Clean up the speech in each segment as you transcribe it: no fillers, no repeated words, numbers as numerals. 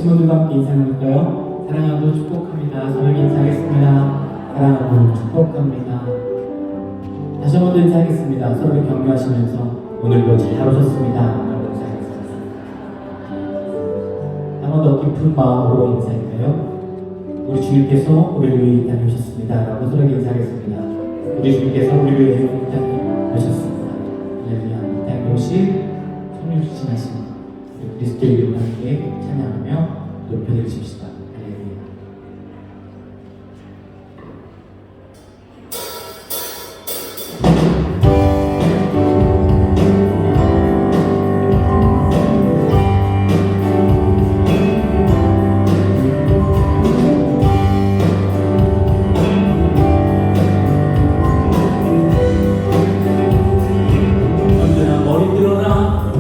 친구들과 함께 인사 나눌까요? 사랑하고 축복합니다. 서로 인사하겠습니다. 사랑하고 축복합니다. 다시 한 번 더 인사하겠습니다. 서로 격려하시면서 오늘도 잘 오셨습니다. 라고 인사하겠습니다. 한 번 더 깊은 마음으로 인사할까요? 우리 주님께서 우리를 위해 이 땅에 오셨습니다. 라고 서로 인사하겠습니다. 우리 주님께서 우리를 위해 이 땅에 오셨습니다. 할렐루야. 이 땅에 오신 성육신하신 우리 그리스도의 이름과 함께 찬양하며 높여드리십시다. 할렐루야. 언제나 머리 들어라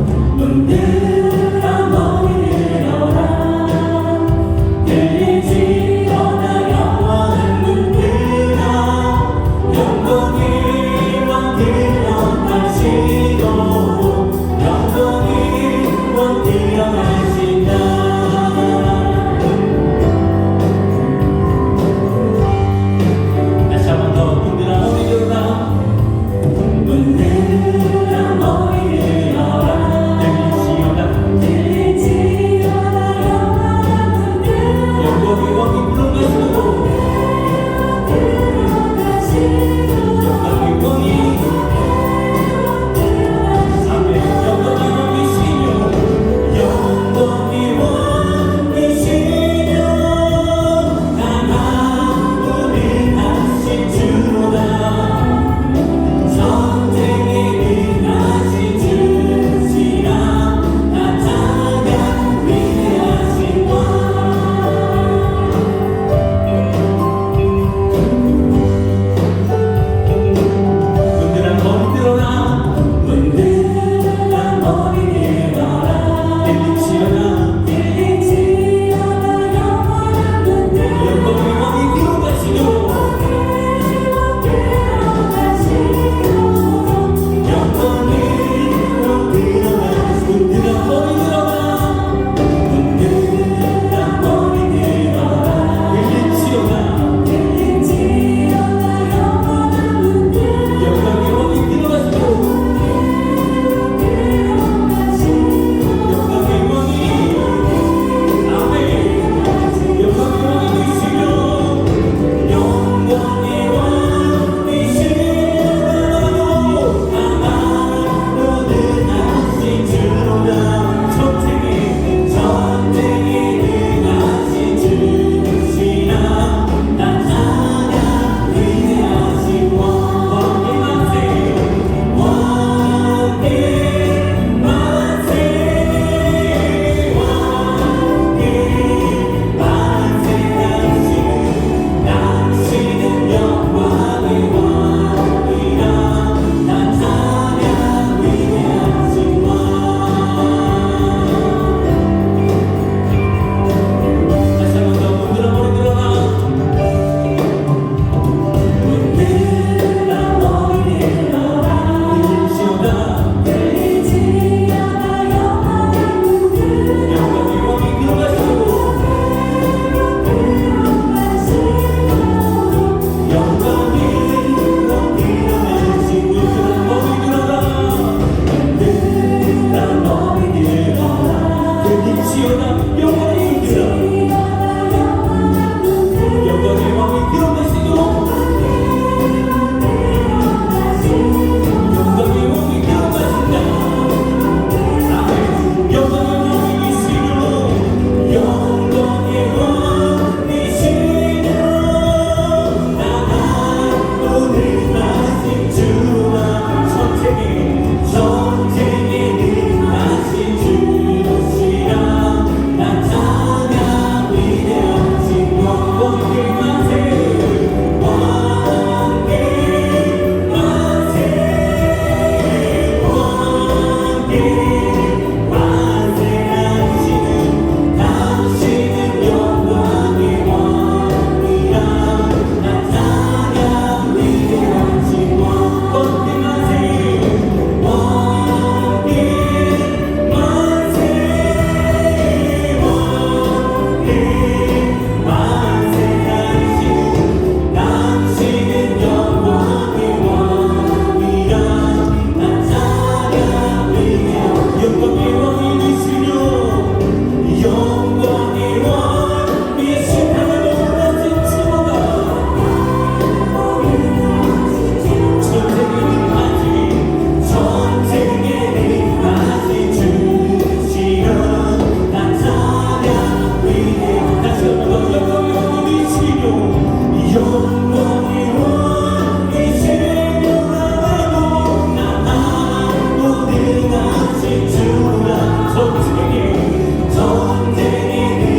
전쟁이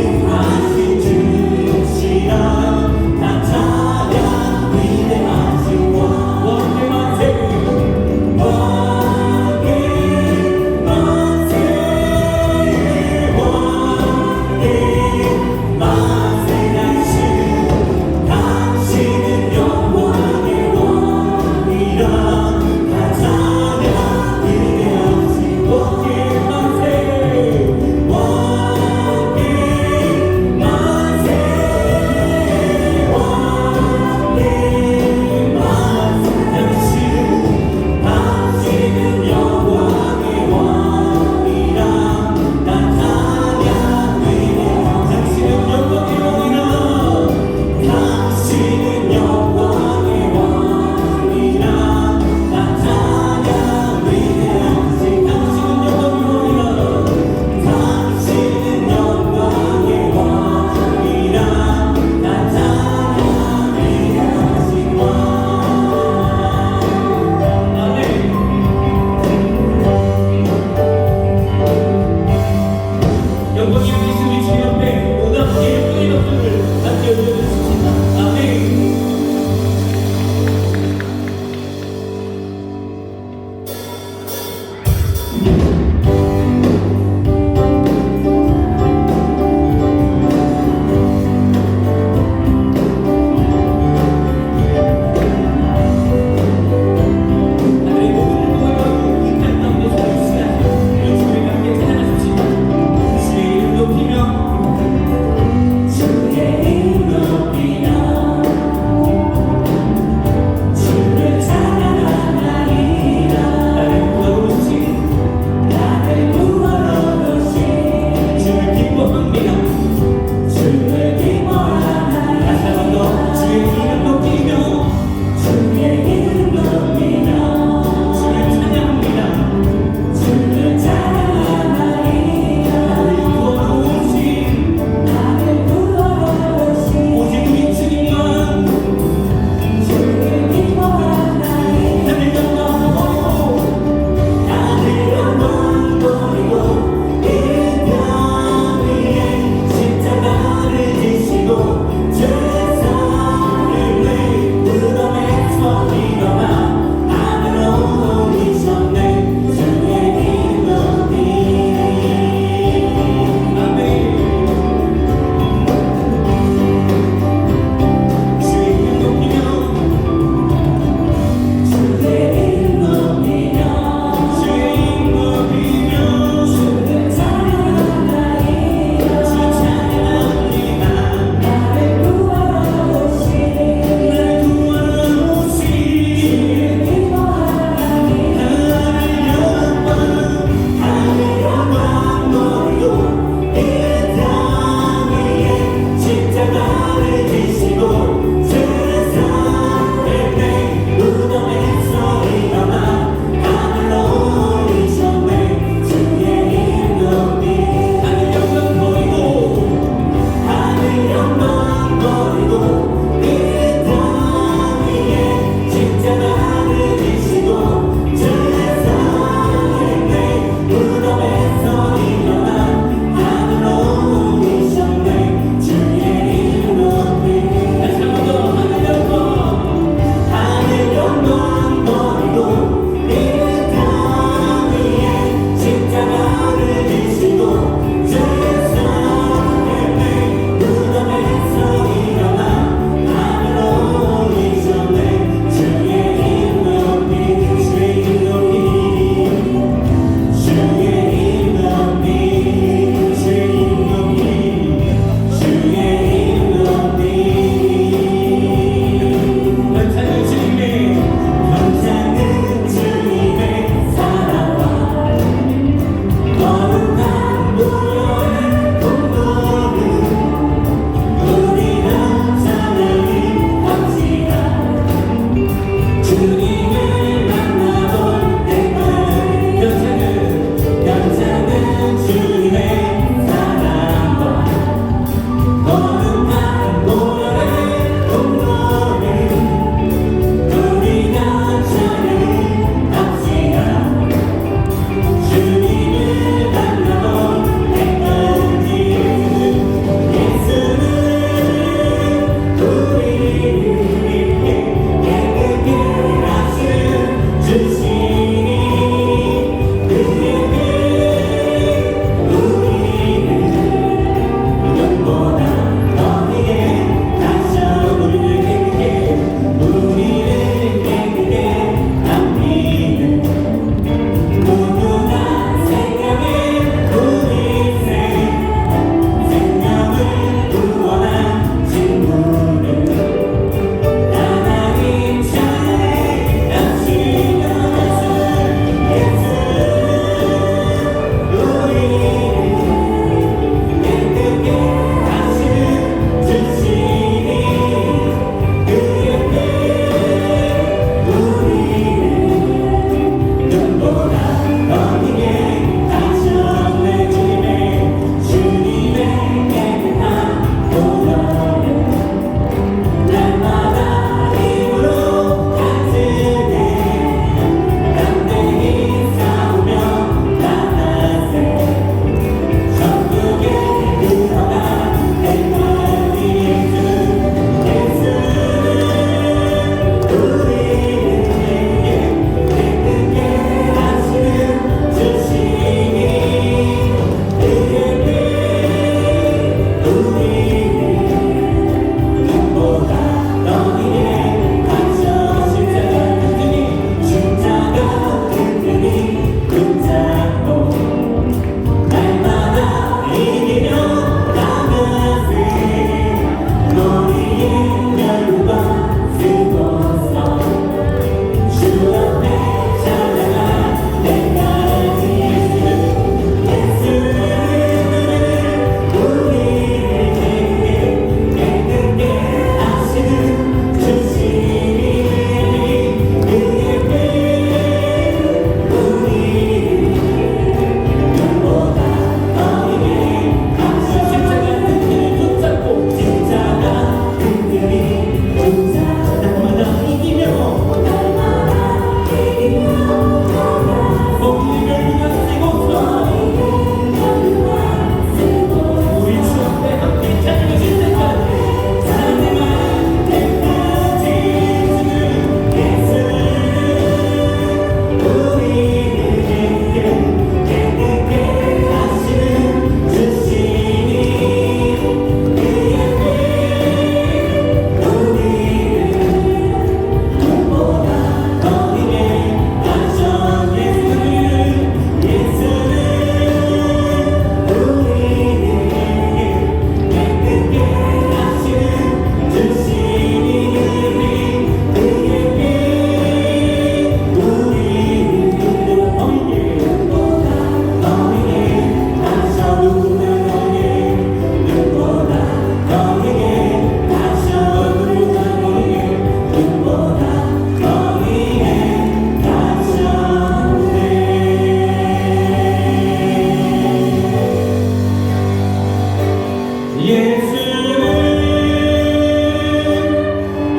예수는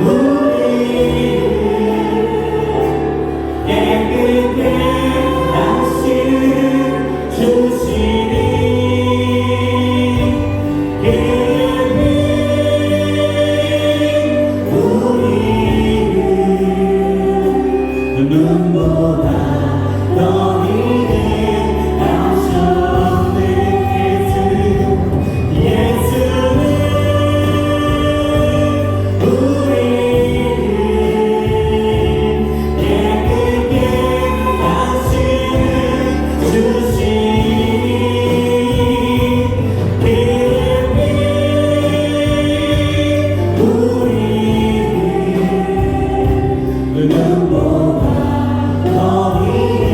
우리를 깨끗게 하시는 주시니 깨끗 우리를 눈보다 더 이게 하셨네. 예수는 우리를 깨끗게 하시는 주시니 깨끗 우리를 눈보다 더 이게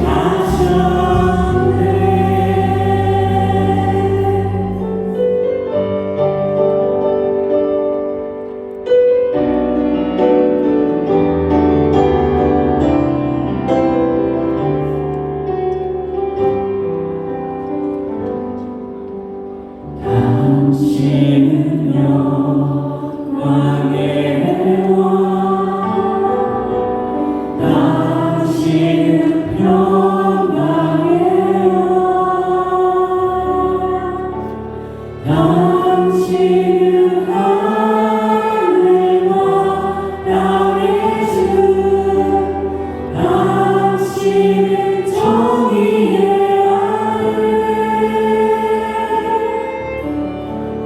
하셨네. 당신은 영광의 왕, 당신은 평강의 왕, 당신은 하늘과 땅의 주, 당신은 정의의 아들,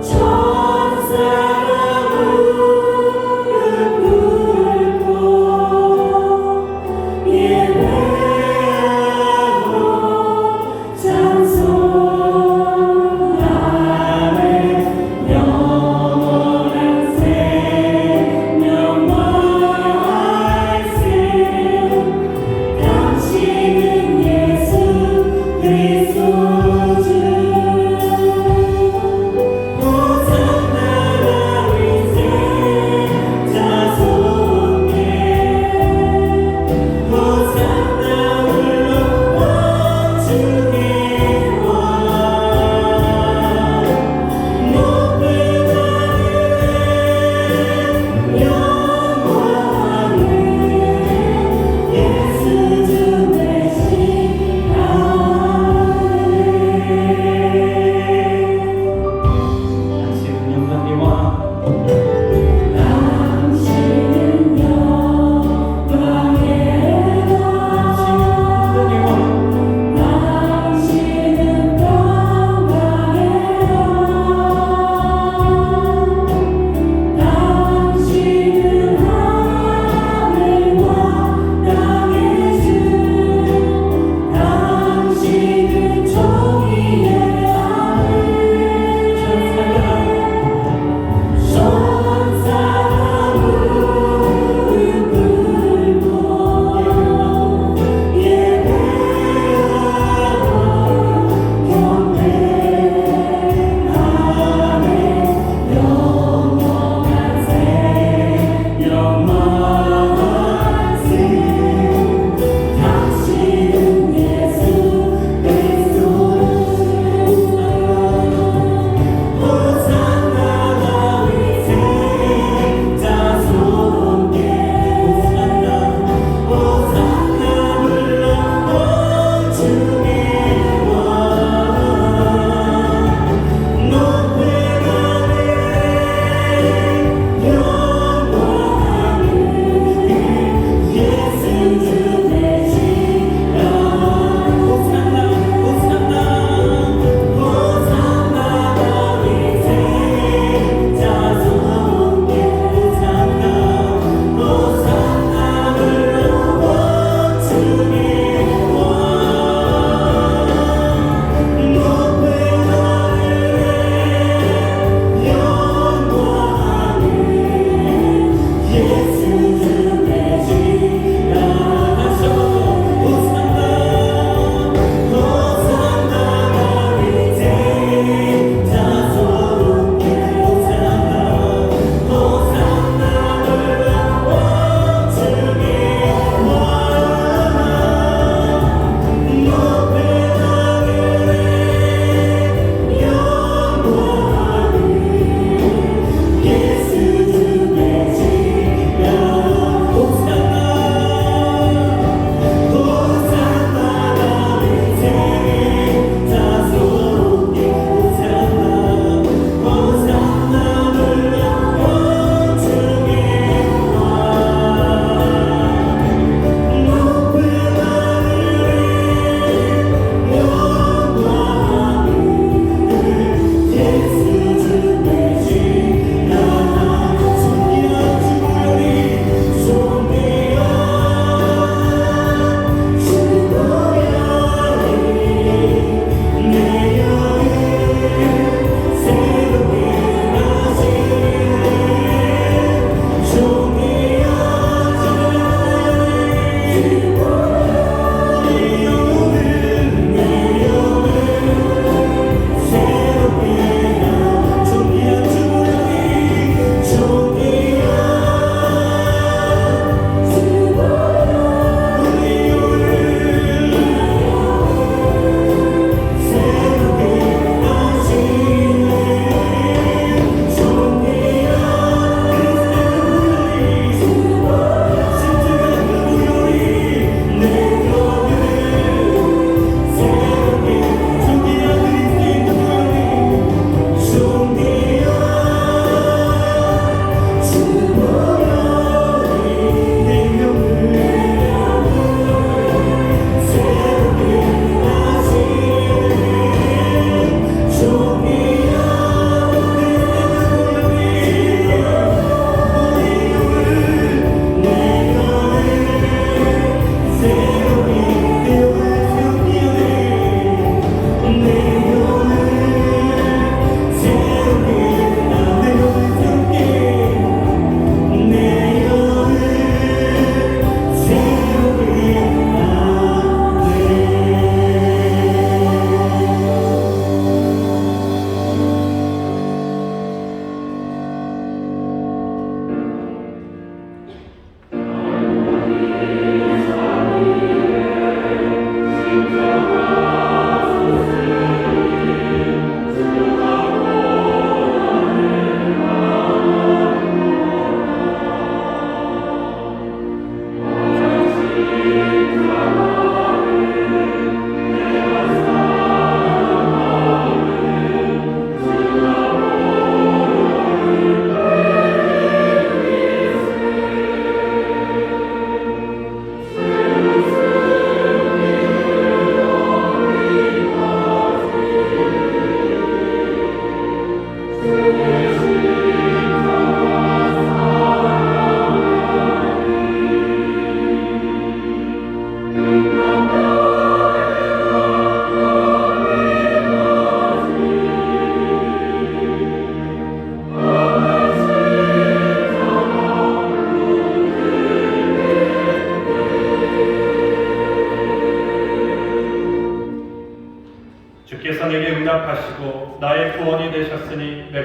천사가 무릎 꿇고 예배하고 찬송하네. 영광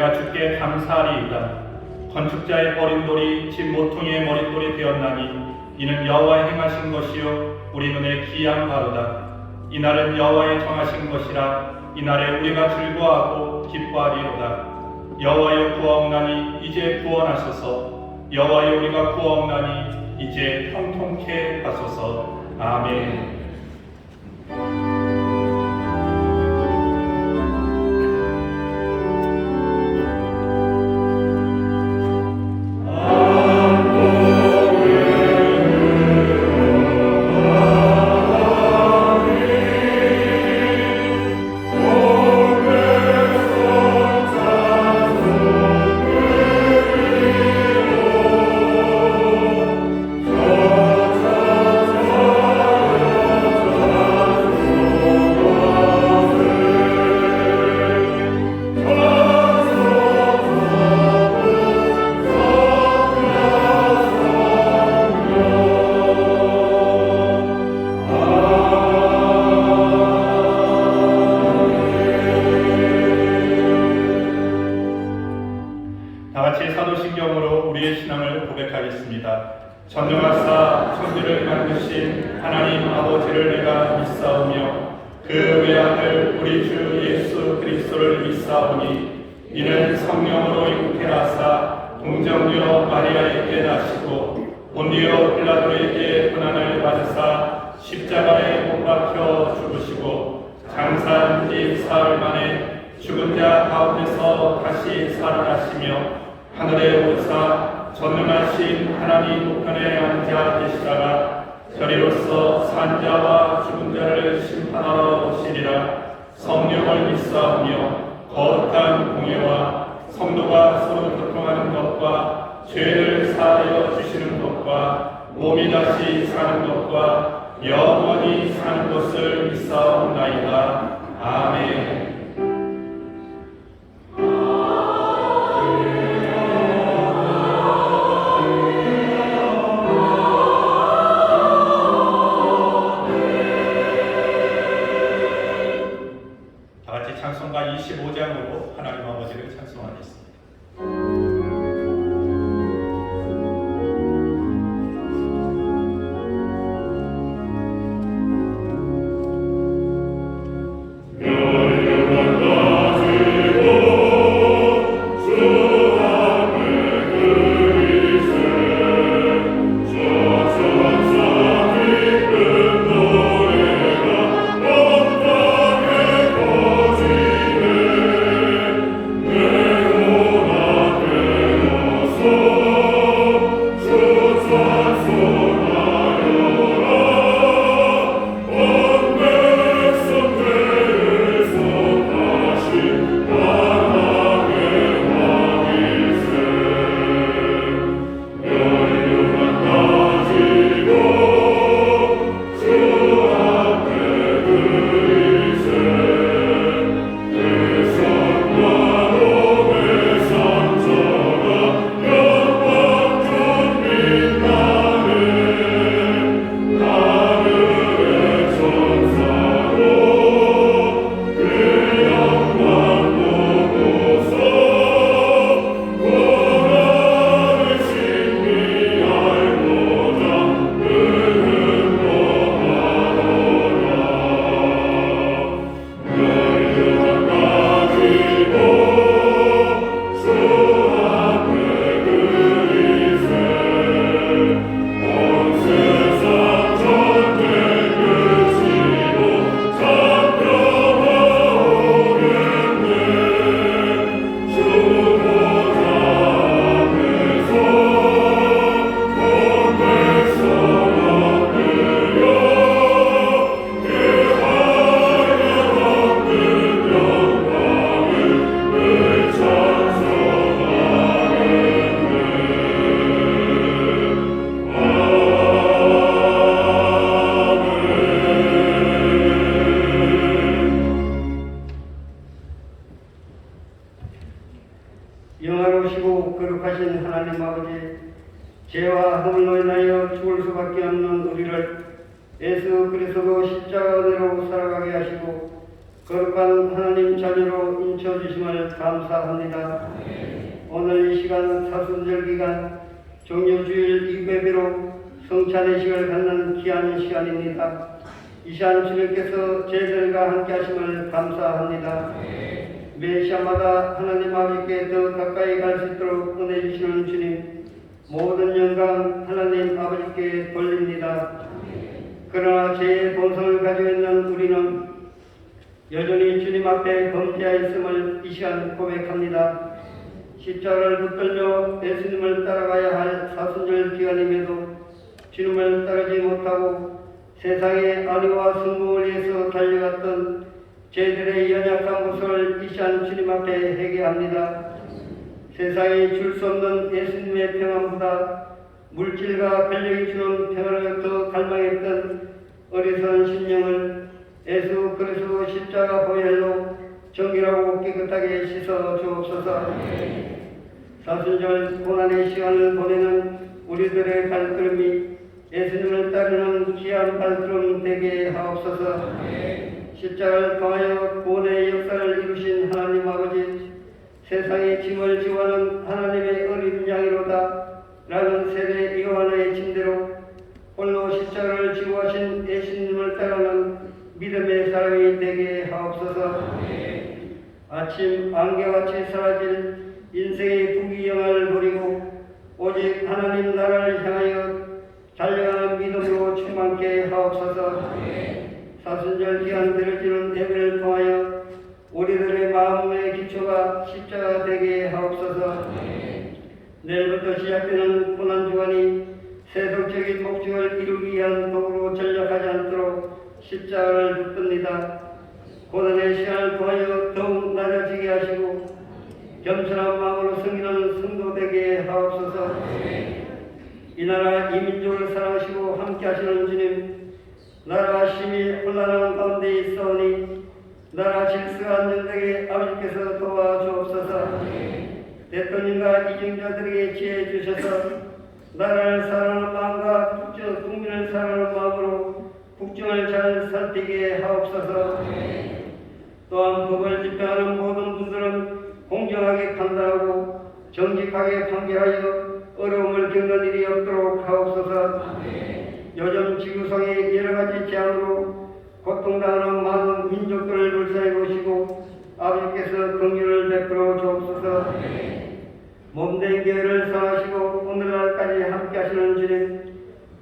내가 주께 감사하리이다. 건축자의 버린 돌이 집 모퉁이의 머릿돌이 되었나니 이는 여호와의 행하신 것이요 우리 눈에 기이한 바로다. 이날은 여호와의 정하신 것이라. 이날에 우리가 즐거워하고 기뻐하리로다. 여호와여 구하옵나니 이제 구원하소서. 여호와여 우리가 구하옵나니 이제 형통케 하소서. 아멘. 사도신경으로 우리의 신앙을 고백하겠습니다. 전능하사 천지를 만드신 하나님 아버지를 내가 믿사오며 그 외아들 우리 주 예수 그리스도를 믿사오니 이는 성령으로 잉태하사 동정녀 마리아에게 나시고 본디오 빌라도에게 고난을 받으사 십자가에 못 박혀 죽으시고 장사한 지 사흘 만에 죽은 자 가운데서 다시 살아나시며 하늘에 오사 전능하신 하나님 우편에 앉아 계시다가 저리로서 산자와 죽은 자를 심판하러 오시리라. 성령을 믿사오며 거룩한 공예와 성도가 서로 교통하는 것과 죄를 사하여 주시는 것과 몸이 다시 사는 것과 영원히 사는 것을 믿사옵나이다. 아멘. 찬송가 25장으로 하나님 아버지를 찬송하겠습니다. 영화로우시고 거룩하신 하나님 아버지, 죄와 흠으로 인하여 죽을 수밖에 없는 우리를 예수 그리스도 십자가대로 살아가게 하시고 거룩한 하나님 자녀로 인쳐주심을 감사합니다. 오늘 이 시간 사순절 기간 종료주일 2배비로 성찬의식을 갖는 귀한 시간입니다. 이 시간 주님께서 저희들과 함께 하심을 감사합니다. 매 시간마다 하나님 아버지께 더 가까이 갈 수 있도록 은혜 주시는 주님, 모든 영광 하나님 아버지께 돌립니다. 그러나 제 본성을 가지고 있는 우리는 여전히 주님 앞에 범죄하였음을 이 시간 고백합니다. 십자가를 붙들며 예수님을 따라가야 할 사순절 기간임에도 주님을 따르지 못하고 세상의 안위와 성공을 위해서 달려갔던 저희들의 연약한 모습을 이 시간 주님 앞에 회개합니다. 세상에 줄 수 없는 예수님의 평안보다 물질과 권력이 주는 평안을 더 갈망했던 어리석은 심령을 예수 그리스도 십자가 보혈로 정결하고 깨끗하게 씻어 주옵소서. 사순절 고난의 시간을 보내는 우리들의 발걸음이 예수님을 따르는 귀한 발걸음 되게 하옵소서. 십자가를 통하여 구원의 역사를 이루신 하나님 아버지, 세상의 짐을 지워하는 하나님의 어린 양이로다 라는 세례 요한의 침대로 홀로 십자가를 지고 하신 예수님을 따르는 믿음의 사람이 되게 하옵소서. 아침 안개같이 사라질 인생의 부귀영화를 버리고 오직 하나님 나라를 향하여 달려가는 믿음으로 충만케 하옵소서. 사순절 기간 드려지는 예배를 통하여 우리들의 마음의 기초가 십자가 되게 하옵소서. 내일부터 시작되는 고난주간이 세속적인 목적을 이루기 위한 도구로 전락하지 않도록 십자가를 붙듭니다. 고난의 시간을 통하여 더욱 낮아지게 하시고 겸손한 마음으로 섬기는 성도 되게 하옵소서. 이 나라 이 민족을 사랑하시고 함께 하시는 주님, 나라가 심히 혼란한 가운데 있사오니 나라 질서가 안정되게 아버지께서 도와주옵소서. 대통령과 이정자들에게 지혜 주셔서 나라를 사랑하는 마음과 국민을 사랑하는 마음으로 국정을 잘 살피게 하옵소서. 또한 법을 집행하는 모든 분들은 공정하게 판단하고 정직하게 판결하여 어려움을 겪는 일이 없도록 하옵소서. 요즘 지구상의 여러가지 재앙으로 고통당하는 많은 민족들을 불쌍히 보시고 아버지께서 긍휼을 베풀어 주옵소서. 몸된 교회를 사랑하시고 오늘날까지 함께 하시는 주님,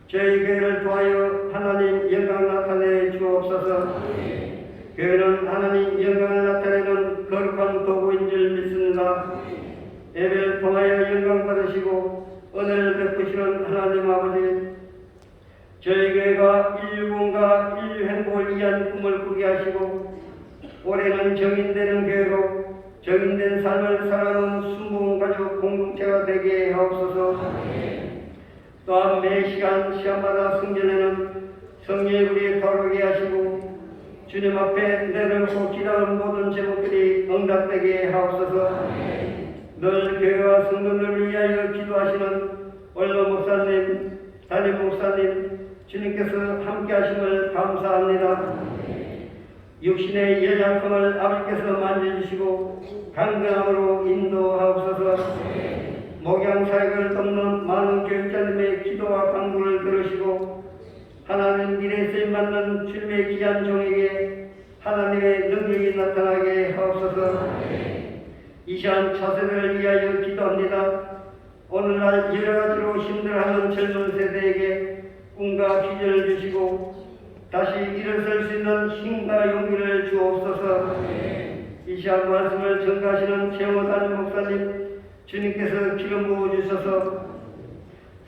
저희 교회를 통하여 하나님 영광 나타내 주옵소서. 교회는 하나님 영광을 나타내는 거룩한 도구인 줄 믿습니다. 예배를 통하여 영광 받으시고 은혜를 베푸시는 하나님 아버지, 저희 교회가 인류구원과 인류 행복을 위한 꿈을 꾸게 하시고 올해는 정인되는 교회로 정인된 삶을 살아가는 순복음 가족 공동체가 되게 하옵소서. 또한 매 시간마다 성전에는 성령의 불이 타오르게 하시고 주님 앞에 내려놓고 기도하는 모든 제목들이 응답되게 하옵소서. 늘 교회와 성도들을 위하여 기도하시는 원로 목사님, 담임 목사님, 주님께서 함께 하심을 감사합니다. 육신의 연약함을 아버지께서 만져주시고 강건함으로 인도하옵소서. 목양사역을 돕는 많은 교육자님의 기도와 간구를 들으시고 하나님 미래에 쓰임받는 주님의 귀한 종에게 하나님의 능력이 나타나게 하옵소서. 이 시간 차세대를 위하여 기도합니다. 오늘날 여러가지로 힘들어하는 젊은 세대에게 꿈과 비전을 주시고 다시 일어설 수 있는 힘과 용기를 주옵소서. 이 시간 말씀을 전가하시는 최영호 담임 목사님, 주님께서 기름 부어주셔서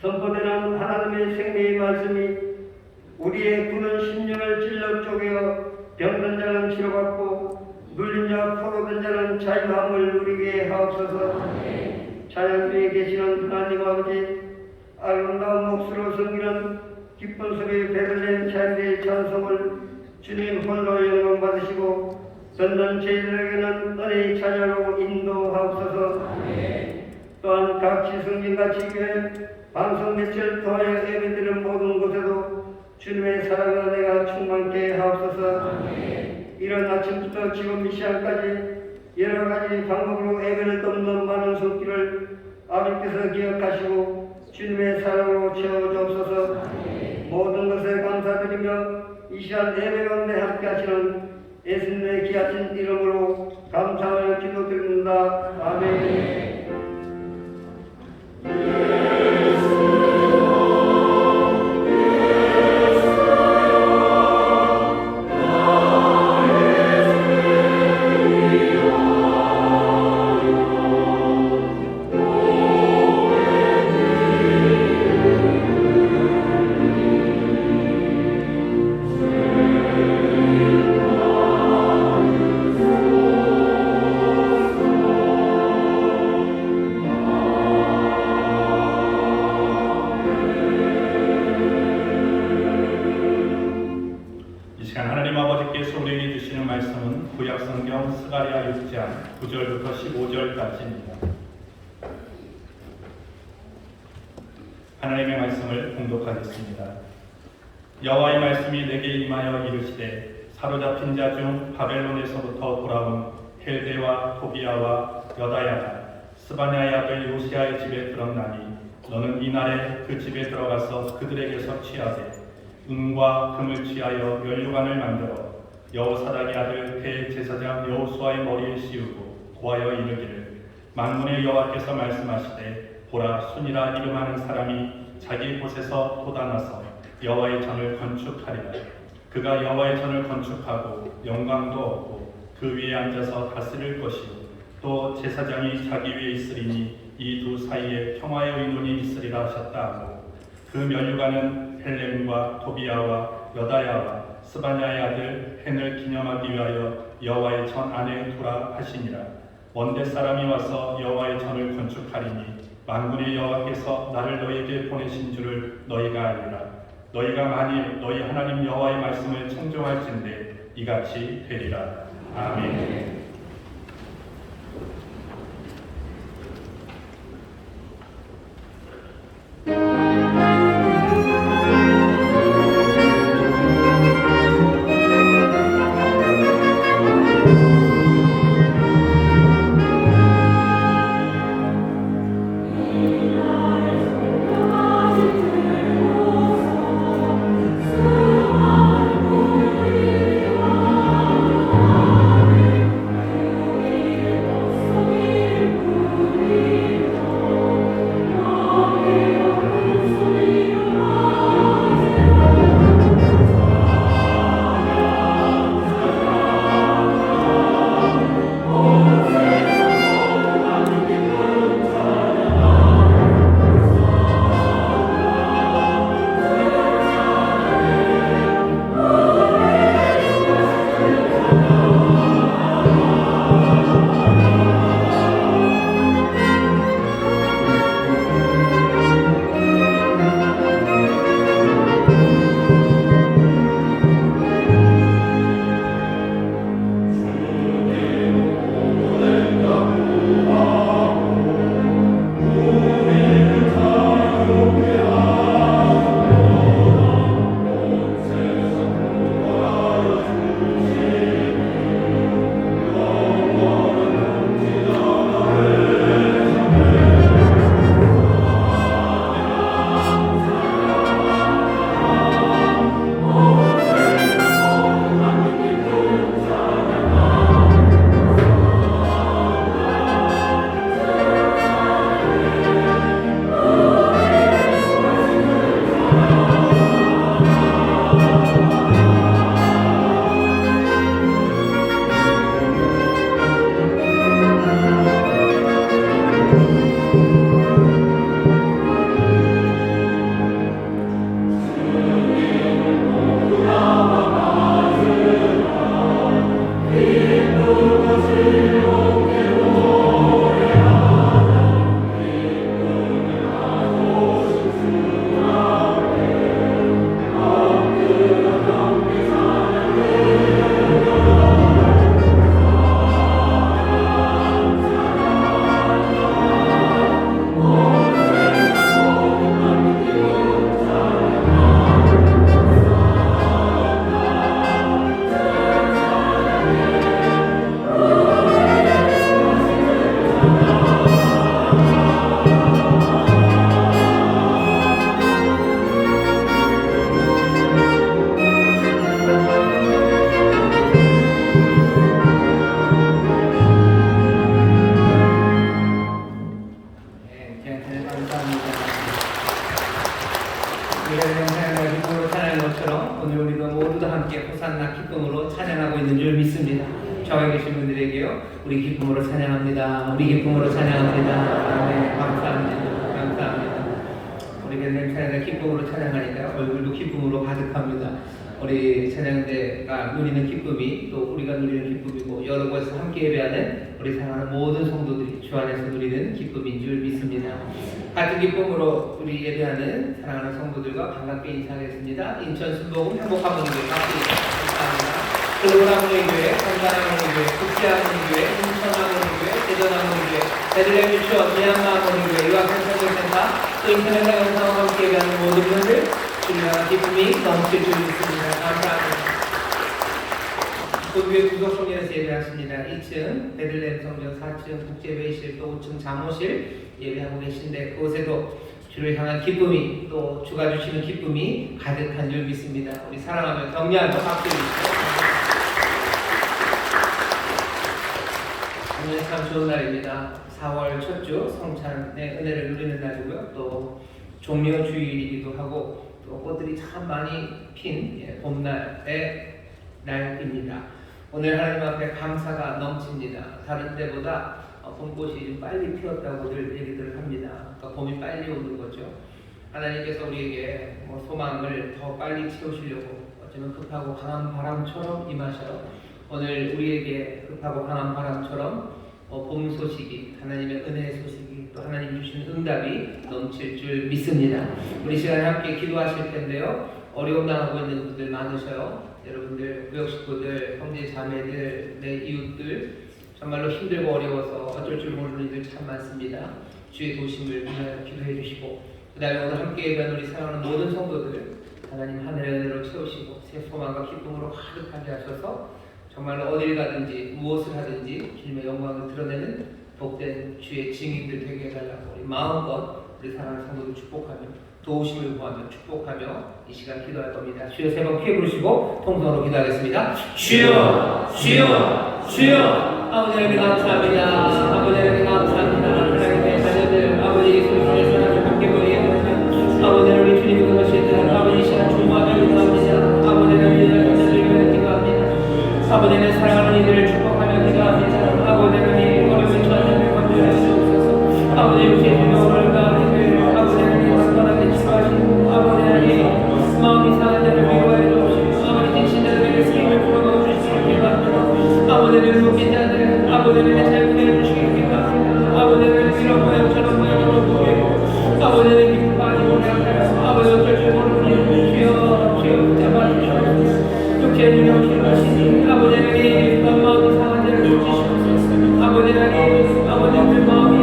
선포되는 하나님의 생명의 말씀이 우리의 굳은 심령을 찔러 쪼개어 병든 자는 치료받고 눌린 자 포로된 자는 자유함을 누리게 하옵소서. 찬양 중에 계시는 하나님 아버지, 아름다운 몫으로 섬기는 기쁜 소리 베들레헴 찬양의 찬송을 주님 홀로 영광 받으시고 듣는 저희들에게는 은혜의 찬양으로 인도하옵소서. 또한 각 지성진같이 교회 방송 매체를 통하여 예배드리는 모든 곳에도 주님의 사랑과 은혜가 충만케 하옵소서. 이 이른 아침부터 지금 이 시간까지 여러 가지 방법으로 애변을 돕는 많은 손길을 아버지께서 기억하시고 주님의 사랑으로 채워주옵소서. 모든 것에 감사드리며 이 시간 예배 가운데 함께 하시는 예수님의 귀하신 이름으로 감사하며 기도드립니다. 아멘. 하나님 아버지께서 우리에게 주시는 말씀은 구약성경 스가랴 6장 9절부터 15절까지입니다. 하나님의 말씀을 봉독하겠습니다. 여호와의 말씀이 내게 임하여 이르시되 사로잡힌 자 중 바벨론에서부터 돌아온 헬데와 토비아와 여다야가 스바냐의 아들 요시아의 집에 들었나니 너는 이날에 그 집에 들어가서 그들에게서 취하되 은과 금을 취하여 면류관을 만들어 여호사닥의 아들 대제사장 여호수아의 머리에 씌우고 고하여 이르기를 만군의 여호와께서 말씀하시되 보라 순이라 이름하는 사람이 자기 곳에서 돋아나서 여호와의 전을 건축하리라. 그가 여호와의 전을 건축하고 영광도 얻고 그 위에 앉아서 다스릴 것이요 또 제사장이 자기 위에 있으리니 이 두 사이에 평화의 의논이 있으리라 하셨다 하고 그 면류관은 헬렘과 토비아와 여다야와 스바냐의 아들 헨을 기념하기 위하여 여호와의 전 안에 두라 하시니라. 원대 사람이 와서 여호와의 전을 건축하리니 만군의 여호와께서 나를 너희에게 보내신 줄을 너희가 알리라. 너희가 만일 너희 하나님 여호와의 말씀을 청종할진대 이같이 되리라. 아멘. 감사합니다. 우리가 찬양과 기쁨으로 찬양한 것처럼 오늘 우리도 모두 다 함께 호산나 기쁨으로 찬양하고 있는 줄 믿습니다. 저에 계신 분들에게요, 우리 기쁨으로 찬양합니다. 우리 기쁨으로 찬양합니다. 네, 감사합니다. 감사합니다. 우리 겟렘 찬양과 기쁨으로 찬양하니까 얼굴도 기쁨으로 가득합니다. 우리 찬양대가 누리는 기쁨이 또 우리가 누리는 기쁨이고 여러 곳에서 함께 예배하는 우리 사랑하는 모든 성도들이 주 안에서 누리는 기쁨인 줄 믿습니다. 같은 기쁨으로 우리 예배하는 사랑하는 성도들과 반갑게 인사하겠습니다. 인천 순복음 행복한문교회 박수 감사합니다. 글로벌한문교회, 건강한문교회, 국제한문교회, 인천한문교회, 대전한문교회, 베들레헴 유치원, 미얀마한문교회, 유학생선교센터, 또 인터넷 영상과 함께 예배하는 모든 분들 주님의 기쁨이 넘칠 줄 믿습니다. 감사합니다. 본교회 구석성전에서 예배하십니다. 2층 베들레헴 성전, 4층 국제회의실, 또 5층 사무실 예배하고 계신데 그곳에도 주를 향한 기쁨이 또 주가 주시는 기쁨이 가득한 줄 믿습니다. 우리 사랑하며 격려하며 박수 주시죠. 오늘 참 좋은 날입니다. 4월 첫 주 성찬의 은혜를 누리는 날이고요. 또 종려 주일이기도 하고 또 꽃들이 참 많이 핀 봄날의 날입니다. 오늘 하나님 앞에 감사가 넘칩니다. 다른 때보다 봄꽃이 좀 빨리 피었다고들 얘기들을 합니다. 그러니까 봄이 빨리 오는 거죠. 하나님께서 우리에게 소망을 더 빨리 채우시려고 어쩌면 급하고 강한 바람처럼 임하셔 오늘 우리에게 급하고 강한 바람처럼 봄 소식이, 하나님의 은혜의 소식이, 또 하나님 주시는 응답이 넘칠 줄 믿습니다. 우리 시간에 함께 기도하실 텐데요. 어려움 당하고 있는 분들 많으셔요. 여러분들, 구역 식구들, 형제 자매들, 내 이웃들 정말로 힘들고 어려워서 어쩔 줄 모르는 이들 참 많습니다. 주의 도심을 위하여 기도해 주시고 그 다음에 오늘 함께 예배한 우리 사랑하는 모든 성도들 하나님 하늘의 은혜로 채우시고 새 소망과 기쁨으로 가득하게 하셔서 정말로 어딜 가든지 무엇을 하든지 주님의 영광을 드러내는 복된 주의 증인들 되게 해달라고 우리 마음껏 우리 사랑하는 성도들 축복하며 도우심을 구하며 축복하며 이 시간 기도할 겁니다. 주여 세 번 크게 부르시고 통성으로 기도하겠습니다. 주여 주여 주여 아버지 하나님 감사합니다. 아버지 하나님 감사합니다. 하나님의 자녀들 아버지 예수님의 사랑을 함께 보내겠습니다. 아버지 하나님 주님의 것이든 아버지 이 시간 중보하며 기도합니다. 아버지 하나님 아버지는 사랑하는 이들을 축복하며 기도합니다. 아버지 하나님 어려운 처지를 건져내 주옵소서. 아버지 육체의 주님을 가운데 아버지 하나님 단단하게 치료하시고 아버지 하나님 마음이 상한 자를 위로해 주옵시고 아버지 지친 자들에게 힘을 불어넣어 주시기 기도합니다. 아버지를 묶인 자들 아버지를 잘 구해 주시기 기도합니다. 아버지를 이런 모양 저런 모양으로 보이고 아버지는 기쁨 빠지고 아버지 어쩔 줄 모르는 주여 주여 붙잡아주시옵소서. 육체의 주님을 기도하시니 아버지 하나님 마음이 상한 자를 고치시옵소서. 아버지 하나님 아버지의 마음이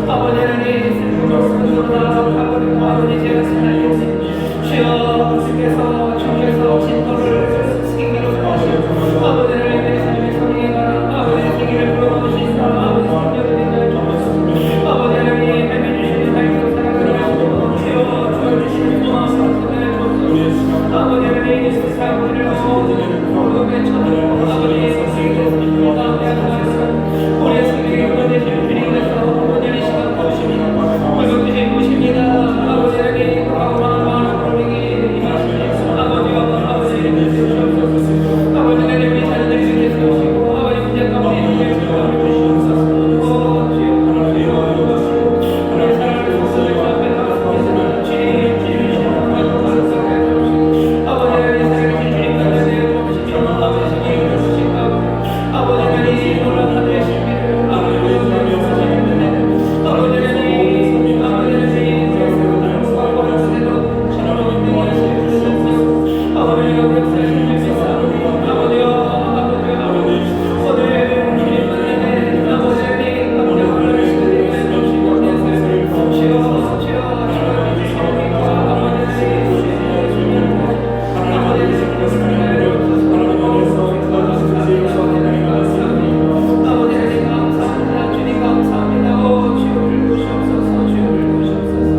아버지 하나님 슬픔으로 가버리고 아버지 제가 살아있지 주여 주께서 진토를 생기로 하시고 아버지 하나님 내 삶의 성령에 가라 아버지의 생기를 불어넣으시사 아버지 성령을 인도해 주옵소서. 아버지 하나님 해주시는 하나님도 사랑을 하시고 주여 주시는 소망을 소개해 주옵소서. 아버지 하나님 예수 사람들을 모든 외쳐드리고 아버지의 성령에 우리의 성령에 보내주신 주님께서 오늘 이 시간 보십니다. 불러주신 보십니다. 아버지 하나님 아우마한 마음을 부르기 임하시니 아버지와 아버지를 주시옵소서. 아버지 하나님 우리 자녀들이 이렇게 세우시고 아버지 문제 가운데 이렇게 주옵소서. 우리 사랑하는 성도들 앞에 나왔습니다. 주님 아버지 하나님 사랑하신 주님 가운데 오시며 아버지 성령을 주시고 아버지 하나님 놀라운 하늘의 신비를 아버지 보여주시는 아버지 하나님 아버지 하나님 세상을 바꿔주시고 주님으로 인도해 주시옵소서. 아버지가 역사하신 주께서 아버지여 아버지 오늘 주님 만나는 아버지 하나님 감정을 해주시고 내 삶을 주여 주여 성령과 아버지 아버지 하나님 감사합니다. 주님 감사합니다. 오 주를 보시옵소서. 주를 보시옵소서.